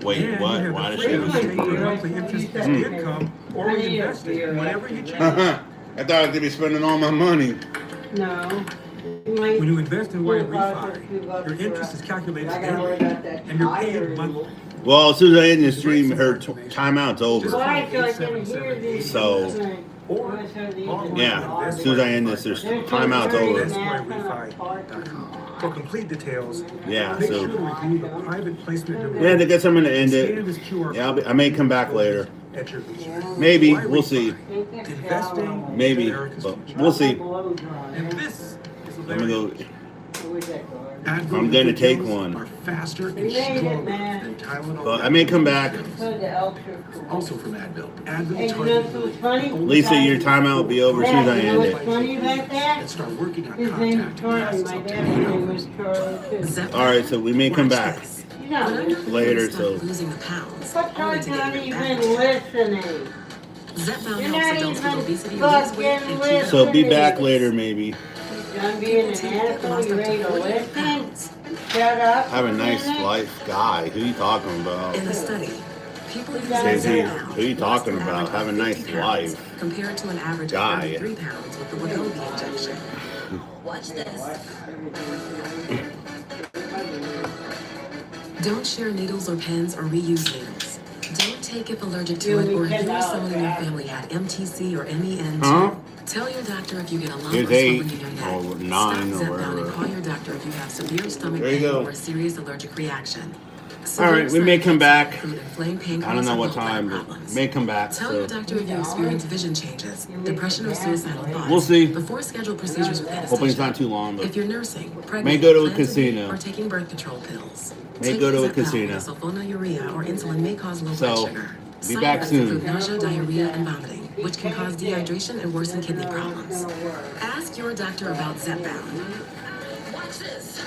Wait, And what? you have Why the did she freedom to say? take your monthly interest as income or reinvest it whenever you choose. I thought I was gonna be spending all my money. No. When you invest in Wire Refi, your interest is calculated annually, and you're paid monthly. Well, as soon as I end the stream, her timeout's over. Why, so I can hear this. So, yeah, as soon as I end this, there's timeout's over. For complete details, Yeah, make so sure to review the private placement yeah, they guess I'm gonna end Scan it. this QR Yeah, I may come back later. at your leisure. Maybe Wire we'll Refi, see. Investing Maybe, America's but future. we'll see. And this is the I'm gonna go. Advil I'm gonna take pills one. Are faster and stronger than Tylenol. But I may come back. Also from Advil. Advil Hey, you know what's funny? Lisa, your timeout will be over as soon as I You know end what's it. funny about that? And start working on His name's Charlie, my dad's name was Charlie too. All right, so we may come back You know, later. So Losing the pounds. but Charlie's not even listening. Zepbound You're helps not adults with even obesity lose weight fucking and keep listening. so be back later maybe. Done being an asshole, you ready to listen? Shut up. Have a nice life, guy. Who you talking about? In a study, people who Jay-Z, Zepbound who you talking lost an about? average Have a of nice 50 pounds life. compared to an average Guy. of 33 pounds with the Wegovy injection. Watch this. Don't share needles or pens or reuse needles. Don't take if allergic to it or if you or someone in your family had MTC or MEN2. Huh? Tell your doctor if you get a lump or Here's swelling 8 in your neck. or 9 Stop or Zepbound and whatever. call your doctor if you have severe stomach There you pain go. or a serious allergic reaction. All right, we may come back. Inflamed pancreas I don't know or what gallbladder time, but problems. may come back. Tell So your doctor if you experience vision changes, depression or suicidal thoughts. We'll see. Before scheduled procedures with Hoping it's anesthesia. not too long, If but you're nursing, pregnant, may go to a plan be, casino. or taking birth control pills. May Taking go to a Zepbound casino. with sulfonylurea or insulin may cause low blood So sugar. be Side back effects soon. include nausea, diarrhea, and vomiting, which can cause dehydration and worsen kidney problems. Ask your doctor about Zepbound. Watch this.